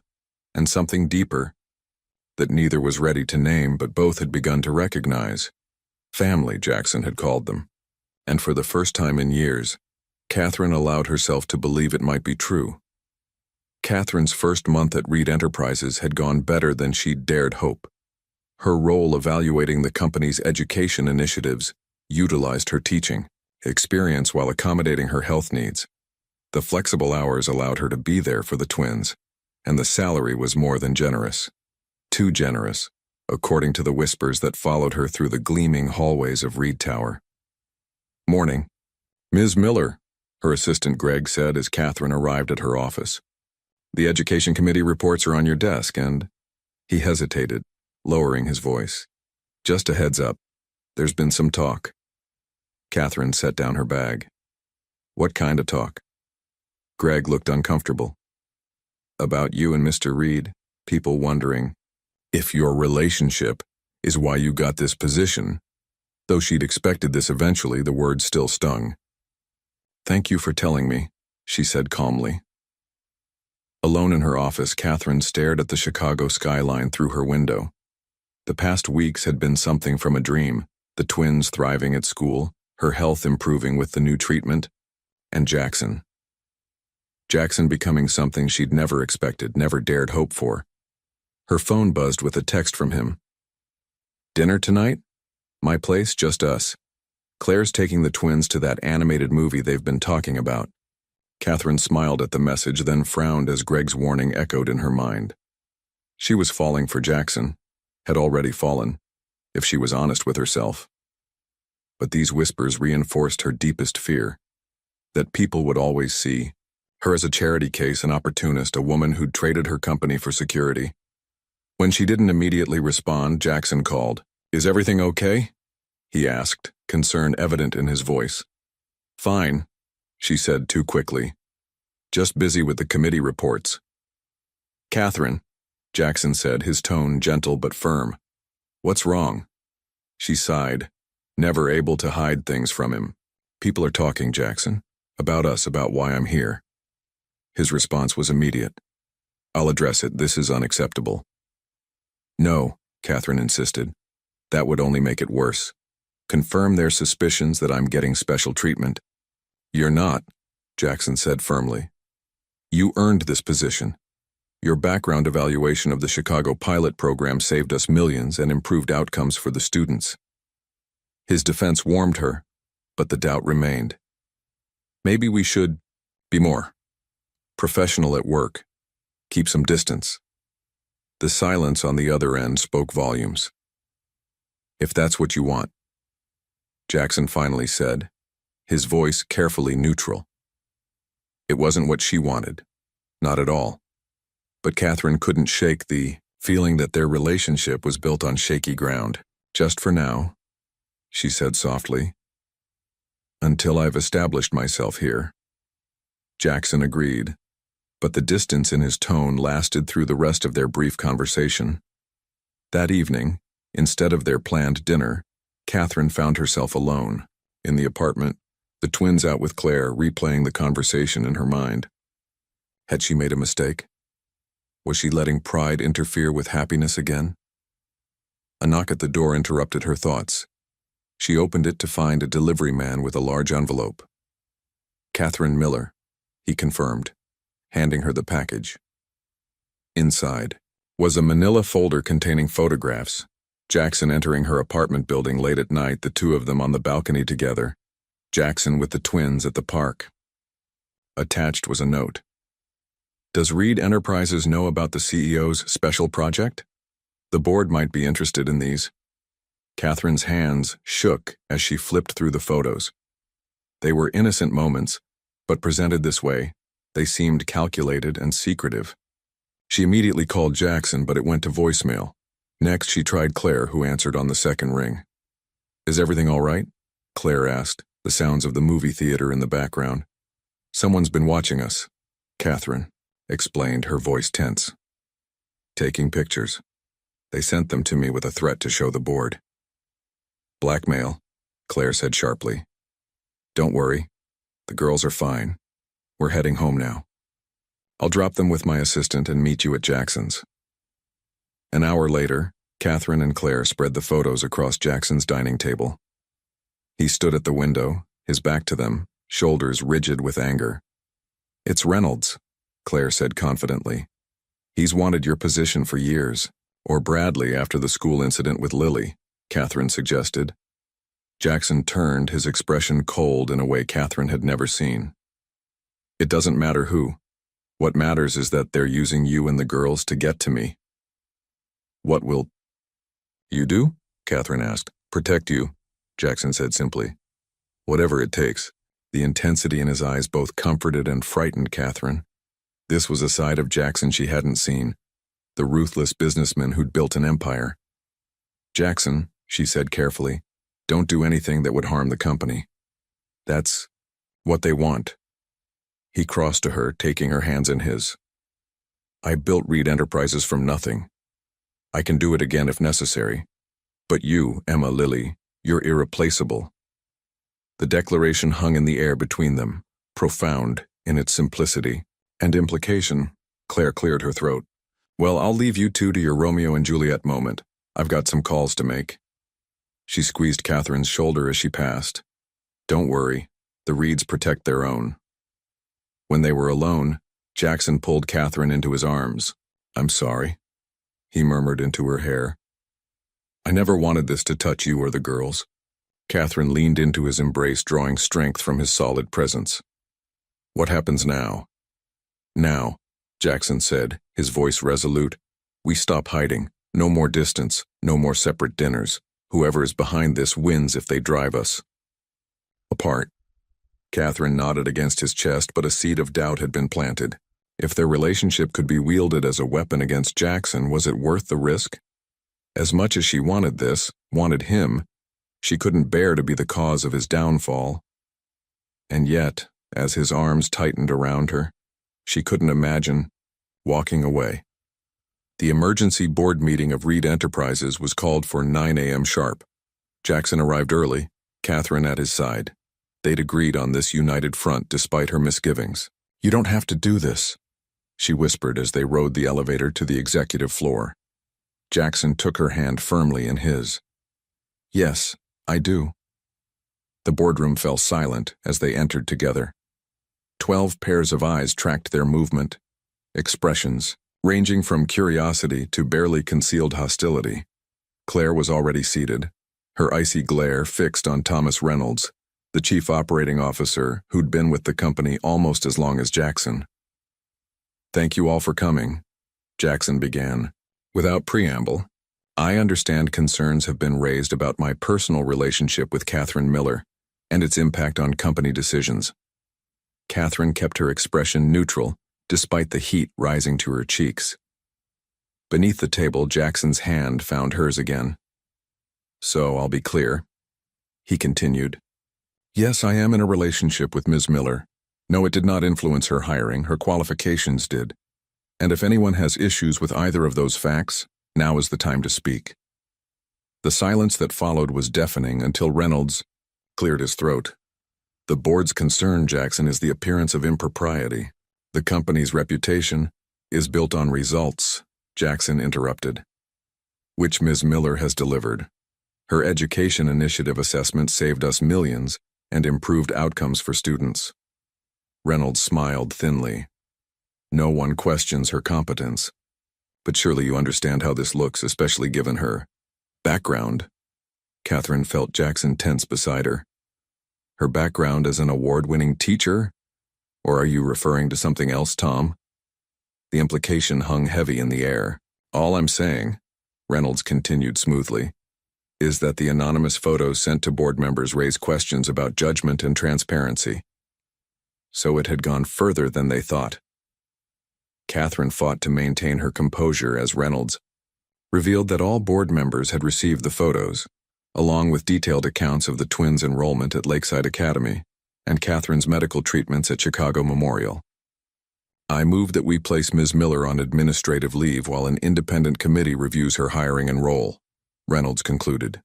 and something deeper that neither was ready to name but both had begun to recognize. Family, Jackson had called them. And for the first time in years, Catherine allowed herself to believe it might be true. Catherine's first month at Reed Enterprises had gone better than she'd dared hope. Her role evaluating the company's education initiatives utilized her teaching experience while accommodating her health needs. The flexible hours allowed her to be there for the twins, and the salary was more than generous. Too generous, according to the whispers that followed her through the gleaming hallways of Reed Tower. Morning. Ms. Miller, her assistant Greg said as Catherine arrived at her office. The education committee reports are on your desk and... He hesitated, lowering his voice. Just a heads up. There's been some talk. Catherine set down her bag. What kind of talk? Greg looked uncomfortable. About you and Mr. Reed, people wondering if your relationship is why you got this position. Though she'd expected this eventually, the word still stung. Thank you for telling me, she said calmly. Alone in her office, Catherine stared at the Chicago skyline through her window. The past weeks had been something from a dream, the twins thriving at school, her health improving with the new treatment, and Jackson. Jackson becoming something she'd never expected, never dared hope for. Her phone buzzed with a text from him. Dinner tonight? My place, just us. Claire's taking the twins to that animated movie they've been talking about. Catherine smiled at the message, then frowned as Greg's warning echoed in her mind. She was falling for Jackson, had already fallen, if she was honest with herself. But these whispers reinforced her deepest fear, that people would always see her as a charity case, an opportunist, a woman who'd traded her company for security. When she didn't immediately respond, Jackson called. Is everything okay? He asked, concern evident in his voice. Fine, she said too quickly. Just busy with the committee reports. Catherine, Jackson said, his tone gentle but firm. What's wrong? She sighed, never able to hide things from him. People are talking, Jackson. About us, about why I'm here. His response was immediate. I'll address it. This is unacceptable. No, Catherine insisted. That would only make it worse. Confirm their suspicions that I'm getting special treatment. You're not, Jackson said firmly. You earned this position. Your background evaluation of the Chicago pilot program saved us millions and improved outcomes for the students. His defense warmed her, but the doubt remained. Maybe we should be more professional at work. Keep some distance. The silence on the other end spoke volumes. If that's what you want, Jackson finally said, his voice carefully neutral. It wasn't what she wanted, not at all. But Catherine couldn't shake the feeling that their relationship was built on shaky ground. Just for now, she said softly. Until I've established myself here. Jackson agreed, but the distance in his tone lasted through the rest of their brief conversation. That evening, instead of their planned dinner, Catherine found herself alone, in the apartment, the twins out with Claire replaying the conversation in her mind. Had she made a mistake? Was she letting pride interfere with happiness again? A knock at the door interrupted her thoughts. She opened it to find a delivery man with a large envelope. Catherine Miller, he confirmed, handing her the package. Inside was a manila folder containing photographs. Jackson entering her apartment building late at night, the two of them on the balcony together, Jackson with the twins at the park. Attached was a note. Does Reed Enterprises know about the CEO's special project? The board might be interested in these. Catherine's hands shook as she flipped through the photos. They were innocent moments, but presented this way, they seemed calculated and secretive. She immediately called Jackson, but it went to voicemail. Next, she tried Claire, who answered on the second ring. Is everything all right? Claire asked, the sounds of the movie theater in the background. Someone's been watching us, Catherine explained, her voice tense. Taking pictures. They sent them to me with a threat to show the board. Blackmail, Claire said sharply. Don't worry. The girls are fine. We're heading home now. I'll drop them with my assistant and meet you at Jackson's. An hour later, Catherine and Claire spread the photos across Jackson's dining table. He stood at the window, his back to them, shoulders rigid with anger. It's Reynolds, Claire said confidently. He's wanted your position for years. Or Bradley after the school incident with Lily, Catherine suggested. Jackson turned, his expression cold in a way Catherine had never seen. It doesn't matter who. What matters is that they're using you and the girls to get to me. What will you do? Catherine asked. Protect you, Jackson said simply. Whatever it takes. The intensity in his eyes both comforted and frightened Catherine. This was a side of Jackson she hadn't seen. The ruthless businessman who'd built an empire. Jackson, she said carefully, don't do anything that would harm the company. That's what they want. He crossed to her, taking her hands in his. I built Reed Enterprises from nothing. I can do it again if necessary. But you, Emma Lilly, you're irreplaceable. The declaration hung in the air between them, profound in its simplicity and implication. Claire cleared her throat. Well, I'll leave you two to your Romeo and Juliet moment. I've got some calls to make. She squeezed Catherine's shoulder as she passed. Don't worry, the Reeds protect their own. When they were alone, Jackson pulled Catherine into his arms. I'm sorry, he murmured into her hair. I never wanted this to touch you or the girls. Catherine leaned into his embrace, drawing strength from his solid presence. What happens now? Now, Jackson said, his voice resolute. We stop hiding. No more distance, no more separate dinners. Whoever is behind this wins if they drive us apart. Catherine nodded against his chest, but a seed of doubt had been planted. If their relationship could be wielded as a weapon against Jackson, was it worth the risk? As much as she wanted this, wanted him, she couldn't bear to be the cause of his downfall. And yet, as his arms tightened around her, She couldn't imagine walking away. The emergency board meeting of Reed Enterprises was called for 9 a.m. sharp. Jackson arrived early, Catherine at his side. They'd agreed on this united front despite her misgivings. "You don't have to do this," she whispered as they rode the elevator to the executive floor. Jackson took her hand firmly in his. "Yes, I do." The boardroom fell silent as they entered together. 12 pairs of eyes tracked their movement, expressions, ranging from curiosity to barely concealed hostility. Claire was already seated, her icy glare fixed on Thomas Reynolds, the chief operating officer who'd been with the company almost as long as Jackson. "Thank you all for coming," Jackson began. Without preamble, "I understand concerns have been raised about my personal relationship with Catherine Miller and its impact on company decisions." Catherine kept her expression neutral, despite the heat rising to her cheeks. Beneath the table, Jackson's hand found hers again. "So I'll be clear," he continued. "Yes, I am in a relationship with Ms. Miller. No, it did not influence her hiring, her qualifications did. And if anyone has issues with either of those facts, now is the time to speak." The silence that followed was deafening until Reynolds cleared his throat. "The board's concern, Jackson, is the appearance of impropriety. The company's reputation is built on results," Jackson interrupted, "which Ms. Miller has delivered. Her education initiative assessment saved us millions and improved outcomes for students." Reynolds smiled thinly. "No one questions her competence. But surely you understand how this looks, especially given her background." Catherine felt Jackson tense beside her. "Her background as an award-winning teacher? Or are you referring to something else, Tom?" The implication hung heavy in the air. "All I'm saying," Reynolds continued smoothly, "is that the anonymous photos sent to board members raise questions about judgment and transparency." So it had gone further than they thought. Catherine fought to maintain her composure as Reynolds revealed that all board members had received the photos, along with detailed accounts of the twins' enrollment at Lakeside Academy and Catherine's medical treatments at Chicago Memorial. "I move that we place Ms. Miller on administrative leave while an independent committee reviews her hiring and role," Reynolds concluded.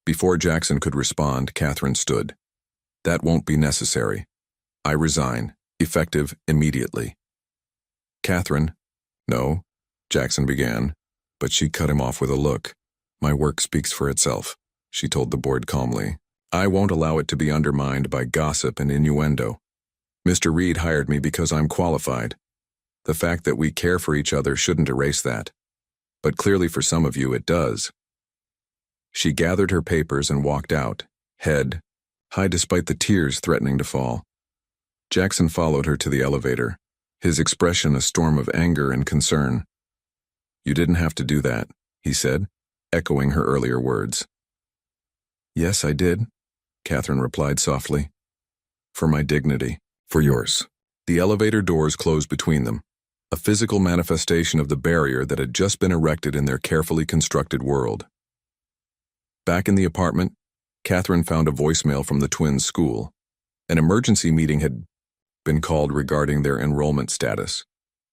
Before Jackson could respond, Catherine stood. "That won't be necessary. I resign, effective immediately." "Catherine." "No," Jackson began, but she cut him off with a look. "My work speaks for itself," she told the board calmly. "I won't allow it to be undermined by gossip and innuendo. Mr. Reed hired me because I'm qualified. The fact that we care for each other shouldn't erase that. But clearly for some of you it does." She gathered her papers and walked out, head high despite the tears threatening to fall. Jackson followed her to the elevator, his expression a storm of anger and concern. "You didn't have to do that," he said, echoing her earlier words. "Yes, I did," Catherine replied softly. "For my dignity, for yours." The elevator doors closed between them, a physical manifestation of the barrier that had just been erected in their carefully constructed world. Back in the apartment, Catherine found a voicemail from the twins' school. An emergency meeting had been called regarding their enrollment status,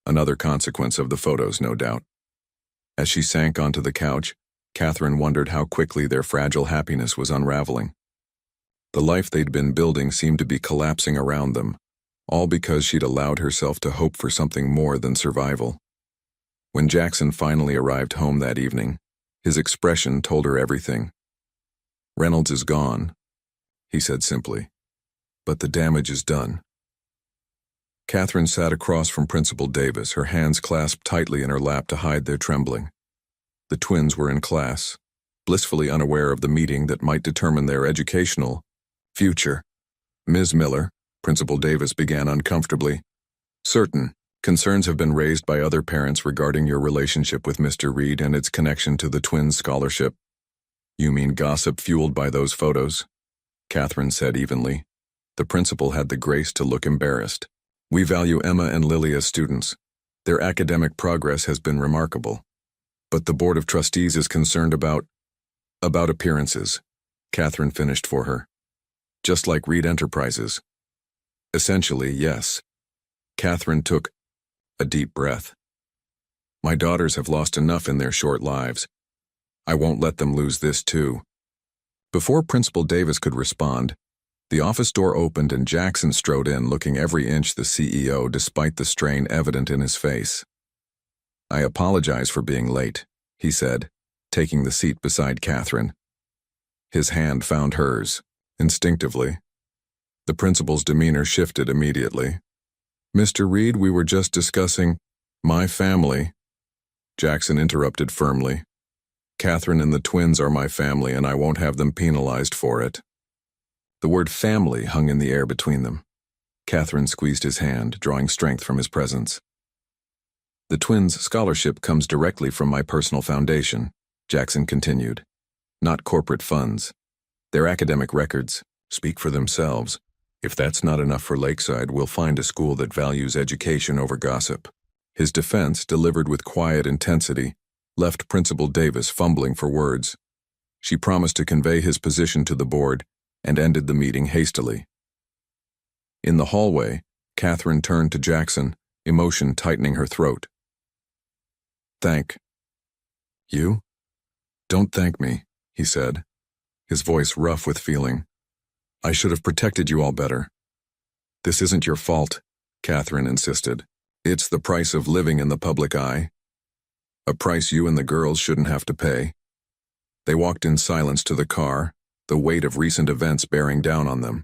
another consequence of the photos, no doubt. As she sank onto the couch, Catherine wondered how quickly their fragile happiness was unraveling. The life they'd been building seemed to be collapsing around them, all because she'd allowed herself to hope for something more than survival. When Jackson finally arrived home that evening, his expression told her everything. "Reynolds is gone," he said simply, "but the damage is done." Catherine sat across from Principal Davis, her hands clasped tightly in her lap to hide their trembling. The twins were in class, blissfully unaware of the meeting that might determine their educational future. "Ms. Miller," Principal Davis began uncomfortably, "certain concerns have been raised by other parents regarding your relationship with Mr. Reed and its connection to the twins' scholarship." "You mean gossip fueled by those photos?" Catherine said evenly. The principal had the grace to look embarrassed. "We value Emma and Lily as students. Their academic progress has been remarkable. But the Board of Trustees is concerned about appearances," Catherine finished for her. "Just like Reed Enterprises." "Essentially, yes." Catherine took a deep breath. My daughters have lost enough in their short lives. I won't let them lose this too. Before Principal Davis could respond, the office door opened and Jackson strode in, looking every inch the CEO despite the strain evident in his face. I apologize for being late, he said, taking the seat beside Catherine. His hand found hers, instinctively. The principal's demeanor shifted immediately. Mr. Reed, we were just discussing my family. Jackson interrupted firmly. Catherine and the twins are my family, and I won't have them penalized for it. The word family hung in the air between them. Catherine squeezed his hand, drawing strength from his presence. The twins' scholarship comes directly from my personal foundation, Jackson continued. Not corporate funds. Their academic records speak for themselves. If that's not enough for Lakeside, we'll find a school that values education over gossip. His defense, delivered with quiet intensity, left Principal Davis fumbling for words. She promised to convey his position to the board and ended the meeting hastily. In the hallway, Catherine turned to Jackson, emotion tightening her throat. Thank you? Don't thank me, he said, his voice rough with feeling. I should have protected you all better. This isn't your fault, Catherine insisted. It's the price of living in the public eye. A price you and the girls shouldn't have to pay. They walked in silence to the car, the weight of recent events bearing down on them.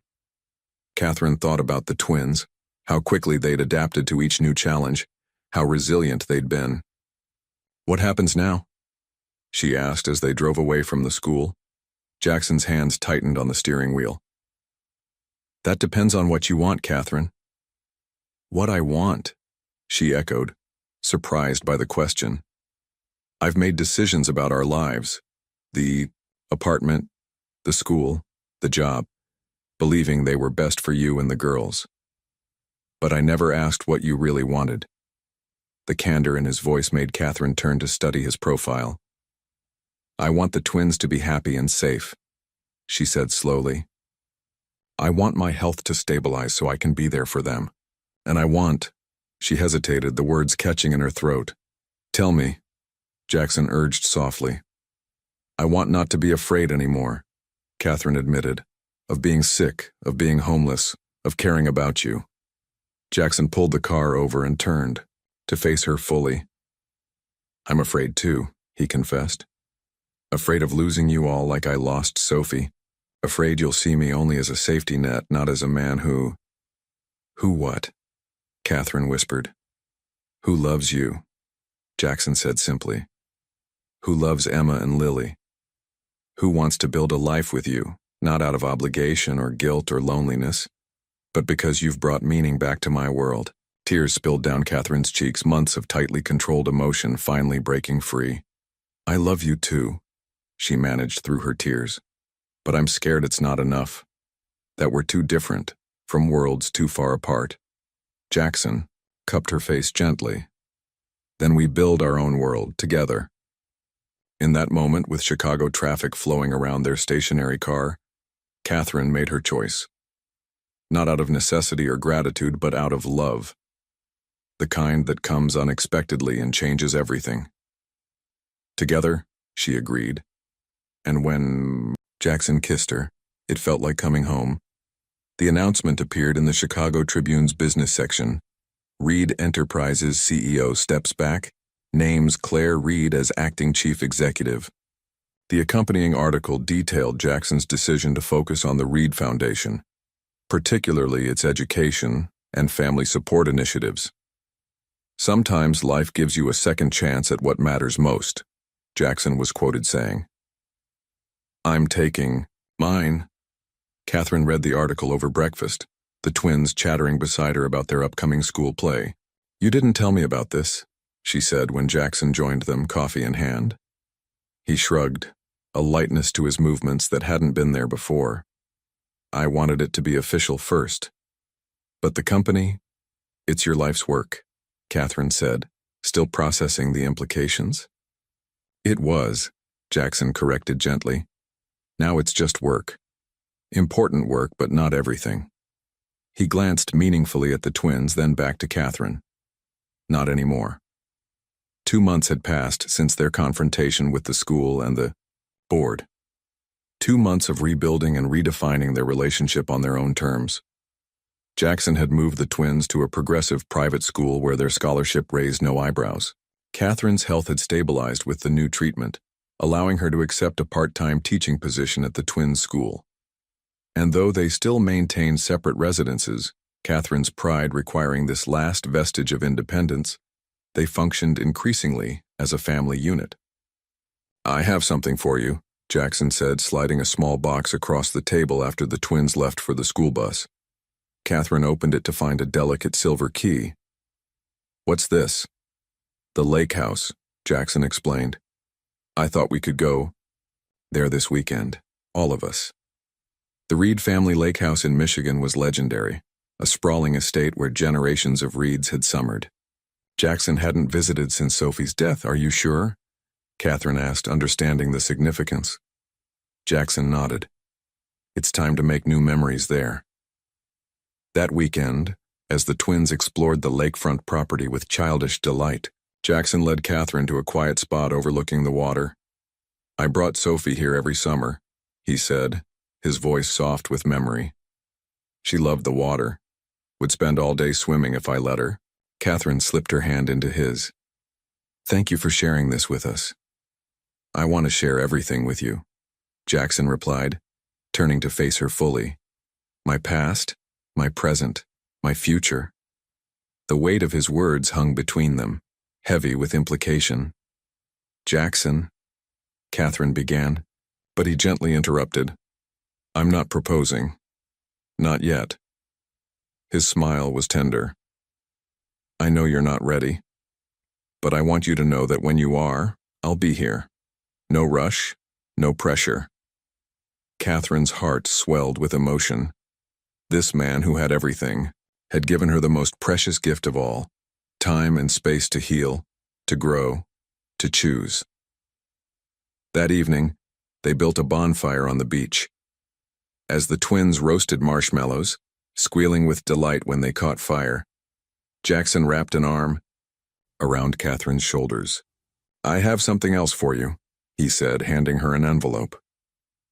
Catherine thought about the twins, how quickly they'd adapted to each new challenge, how resilient they'd been. What happens now? She asked as they drove away from the school. Jackson's hands tightened on the steering wheel. That depends on what you want, Catherine. What I want, she echoed, surprised by the question. I've made decisions about our lives, the apartment, the school, the job, believing they were best for you and the girls. But I never asked what you really wanted. The candor in his voice made Catherine turn to study his profile. I want the twins to be happy and safe, she said slowly. I want my health to stabilize so I can be there for them. And I want, she hesitated, the words catching in her throat. Tell me, Jackson urged softly. I want not to be afraid anymore, Catherine admitted, of being sick, of being homeless, of caring about you. Jackson pulled the car over and turned, to face her fully. I'm afraid too, he confessed. Afraid of losing you all like I lost Sophie. Afraid you'll see me only as a safety net, not as a man who... Who what? Catherine whispered. Who loves you? Jackson said simply. Who loves Emma and Lily? Who wants to build a life with you, not out of obligation or guilt or loneliness, but because you've brought meaning back to my world. Tears spilled down Catherine's cheeks, months of tightly controlled emotion finally breaking free. I love you too, she managed through her tears. But I'm scared it's not enough. That we're too different, from worlds too far apart. Jackson cupped her face gently. Then we build our own world, together. In that moment, with Chicago traffic flowing around their stationary car, Catherine made her choice. Not out of necessity or gratitude, but out of love. The kind that comes unexpectedly and changes everything. Together, she agreed. And when Jackson kissed her, it felt like coming home. The announcement appeared in the Chicago Tribune's business section. Reed Enterprises CEO steps back, names Claire Reed as acting chief executive. The accompanying article detailed Jackson's decision to focus on the Reed Foundation, particularly its education and family support initiatives. Sometimes life gives you a second chance at what matters most, Jackson was quoted saying. I'm taking mine. Catherine read the article over breakfast, the twins chattering beside her about their upcoming school play. You didn't tell me about this, she said when Jackson joined them, coffee in hand. He shrugged, a lightness to his movements that hadn't been there before. I wanted it to be official first. But the company, it's your life's work, Catherine said, still processing the implications. It was, Jackson corrected gently. Now it's just work. Important work, but not everything. He glanced meaningfully at the twins, then back to Catherine. Not anymore. 2 months had passed since their confrontation with the school and the board. 2 months of rebuilding and redefining their relationship on their own terms. Jackson had moved the twins to a progressive private school where their scholarship raised no eyebrows. Catherine's health had stabilized with the new treatment, allowing her to accept a part-time teaching position at the twins' school. And though they still maintained separate residences, Catherine's pride requiring this last vestige of independence, they functioned increasingly as a family unit. "I have something for you," Jackson said, sliding a small box across the table after the twins left for the school bus. Catherine opened it to find a delicate silver key. "What's this?" "The lake house," Jackson explained. "I thought we could go there this weekend, all of us." The Reed family lake house in Michigan was legendary, a sprawling estate where generations of Reeds had summered. Jackson hadn't visited since Sophie's death, "Are you sure?" Catherine asked, understanding the significance. Jackson nodded. "It's time to make new memories there." That weekend, as the twins explored the lakefront property with childish delight, Jackson led Catherine to a quiet spot overlooking the water. "I brought Sophie here every summer," he said, his voice soft with memory. "She loved the water, would spend all day swimming if I let her." Catherine slipped her hand into his. "Thank you for sharing this with us." "I want to share everything with you," Jackson replied, turning to face her fully. "My past, my present, my future." The weight of his words hung between them, heavy with implication. "Jackson," Catherine began, but he gently interrupted. "I'm not proposing. Not yet." His smile was tender. "I know you're not ready, but I want you to know that when you are, I'll be here. No rush, no pressure." Catherine's heart swelled with emotion. This man who had everything had given her the most precious gift of all, time and space to heal, to grow, to choose. That evening, they built a bonfire on the beach. As the twins roasted marshmallows, squealing with delight when they caught fire, Jackson wrapped an arm around Catherine's shoulders. "I have something else for you," he said, handing her an envelope.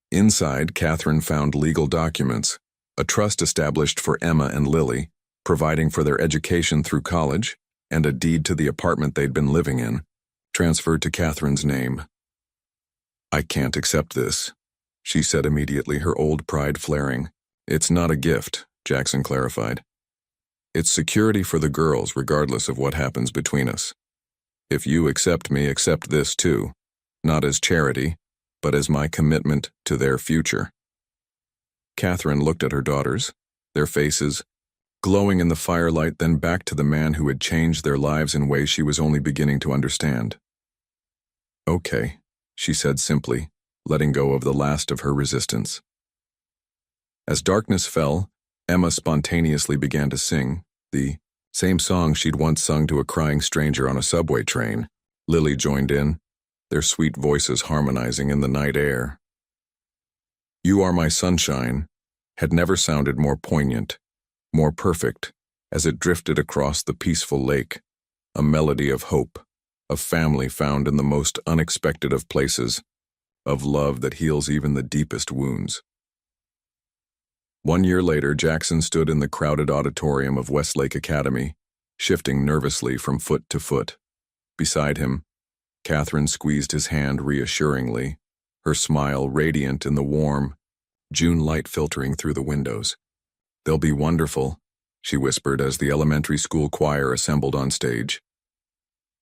Inside, Catherine found legal documents, a trust established for Emma and Lily, providing for their education through college, and a deed to the apartment they'd been living in, transferred to Catherine's name. "I can't accept this," she said immediately, her old pride flaring. "It's not a gift," Jackson clarified. "It's security for the girls, regardless of what happens between us. If you accept me, accept this too, not as charity, but as my commitment to their future." Catherine looked at her daughters, their faces glowing in the firelight, then back to the man who had changed their lives in ways she was only beginning to understand. "Okay," she said simply, letting go of the last of her resistance. As darkness fell, Emma spontaneously began to sing, the same song she'd once sung to a crying stranger on a subway train. Lily joined in, their sweet voices harmonizing in the night air. "You Are My Sunshine" had never sounded more poignant, more perfect, as it drifted across the peaceful lake, a melody of hope, of family found in the most unexpected of places, of love that heals even the deepest wounds. 1 year later, Jackson stood in the crowded auditorium of Westlake Academy, shifting nervously from foot to foot. Beside him, Catherine squeezed his hand reassuringly, her smile radiant in the warm June light filtering through the windows. "They'll be wonderful," she whispered as the elementary school choir assembled on stage.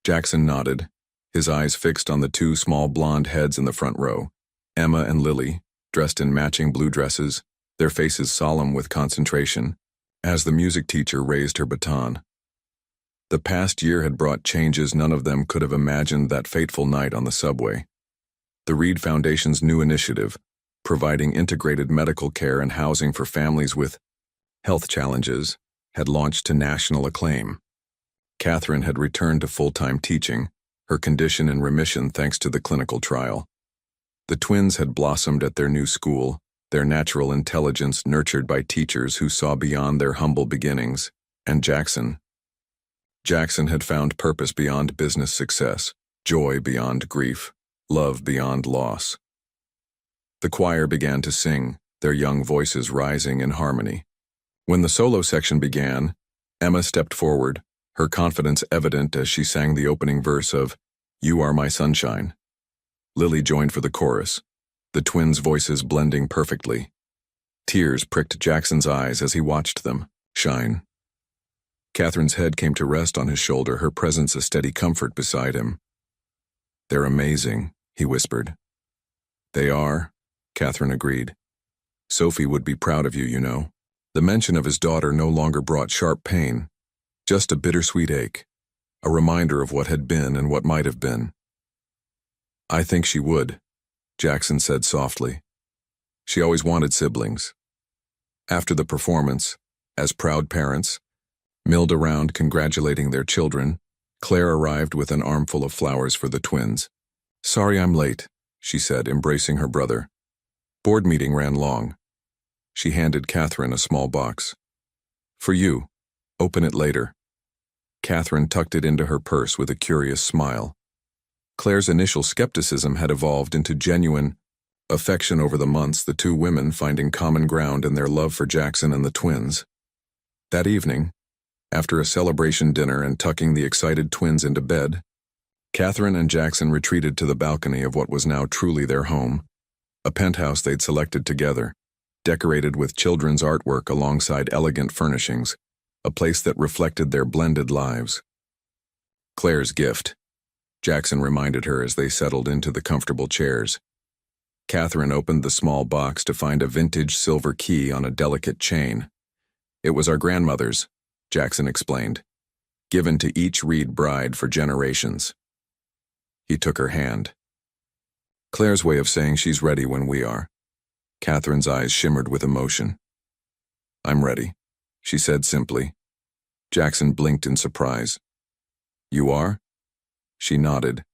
Jackson nodded, his eyes fixed on the 2 small blonde heads in the front row, Emma and Lily, dressed in matching blue dresses, their faces solemn with concentration, as the music teacher raised her baton. The past year had brought changes none of them could have imagined that fateful night on the subway. The Reed Foundation's new initiative, providing integrated medical care and housing for families with health challenges, had launched to national acclaim. Catherine had returned to full-time teaching, her condition in remission thanks to the clinical trial. The twins had blossomed at their new school, their natural intelligence nurtured by teachers who saw beyond their humble beginnings, and Jackson. Jackson had found purpose beyond business success, joy beyond grief, love beyond loss. The choir began to sing, their young voices rising in harmony. When the solo section began, Emma stepped forward, her confidence evident as she sang the opening verse of "You Are My Sunshine." Lily joined for the chorus, the twins' voices blending perfectly. Tears pricked Jackson's eyes as he watched them shine. Catherine's head came to rest on his shoulder, her presence a steady comfort beside him. "They're amazing," he whispered. "They are," Catherine agreed. "Sophie would be proud of you, you know." The mention of his daughter no longer brought sharp pain, just a bittersweet ache, a reminder of what had been and what might have been. "I think she would," Jackson said softly. "She always wanted siblings." After the performance, as proud parents milled around congratulating their children, Claire arrived with an armful of flowers for the twins. "Sorry I'm late," she said, embracing her brother. "Board meeting ran long." She handed Catherine a small box. "For you. Open it later." Catherine tucked it into her purse with a curious smile. Claire's initial skepticism had evolved into genuine affection over the months, the two women finding common ground in their love for Jackson and the twins. That evening, after a celebration dinner and tucking the excited twins into bed, Catherine and Jackson retreated to the balcony of what was now truly their home, a penthouse they'd selected together, decorated with children's artwork alongside elegant furnishings, a place that reflected their blended lives. "Claire's gift," Jackson reminded her as they settled into the comfortable chairs. Catherine opened the small box to find a vintage silver key on a delicate chain. "It was our grandmother's," Jackson explained, "given to each Reed bride for generations." He took her hand. "Claire's way of saying she's ready when we are." Catherine's eyes shimmered with emotion. "I'm ready," she said simply. Jackson blinked in surprise. "You are?" She nodded,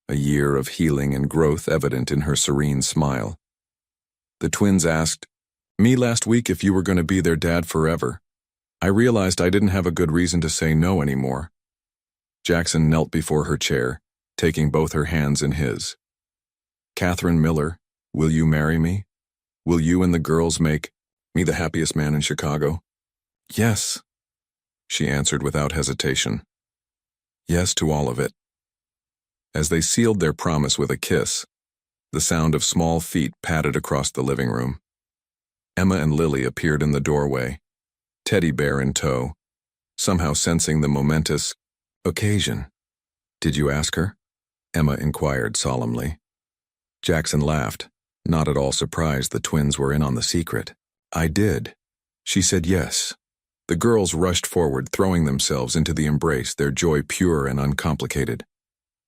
a year of healing and growth evident in her serene smile. The twins asked me last week if you were going to be their dad forever. I realized I didn't have a good reason to say no anymore. Jackson knelt before her chair, taking both her hands in his. "Catherine Miller, will you marry me? Will you and the girls make me the happiest man in Chicago?" "Yes," she answered without hesitation. "Yes to all of it." As they sealed their promise with a kiss, the sound of small feet padded across the living room. Emma and Lily appeared in the doorway, teddy bear in tow, somehow sensing the momentous occasion. "Did you ask her?" Emma inquired solemnly. Jackson laughed, not at all surprised the twins were in on the secret. "I did." She said yes. The girls rushed forward, throwing themselves into the embrace, their joy pure and uncomplicated.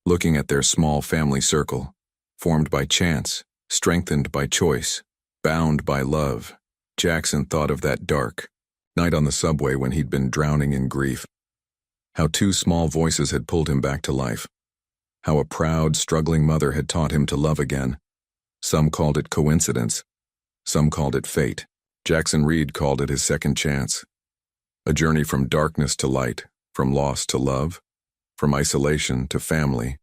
Looking at their small family circle, formed by chance, strengthened by choice, bound by love, Jackson thought of that dark night on the subway when he'd been drowning in grief. How two small voices had pulled him back to life. How a proud, struggling mother had taught him to love again. Some called it coincidence. Some called it fate. Jackson Reed called it his second chance. A journey from darkness to light, from loss to love, from isolation to family.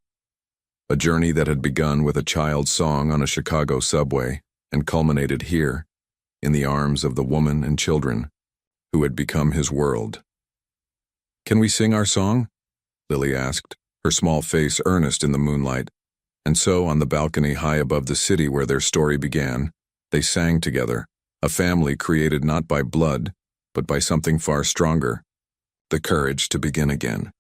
A journey that had begun with a child's song on a Chicago subway and culminated here, in the arms of the woman and children who had become his world. "Can we sing our song?" Lily asked, her small face earnest in the moonlight. And so, on the balcony high above the city where their story began, they sang together, a family created not by blood, but by something far stronger, the courage to begin again.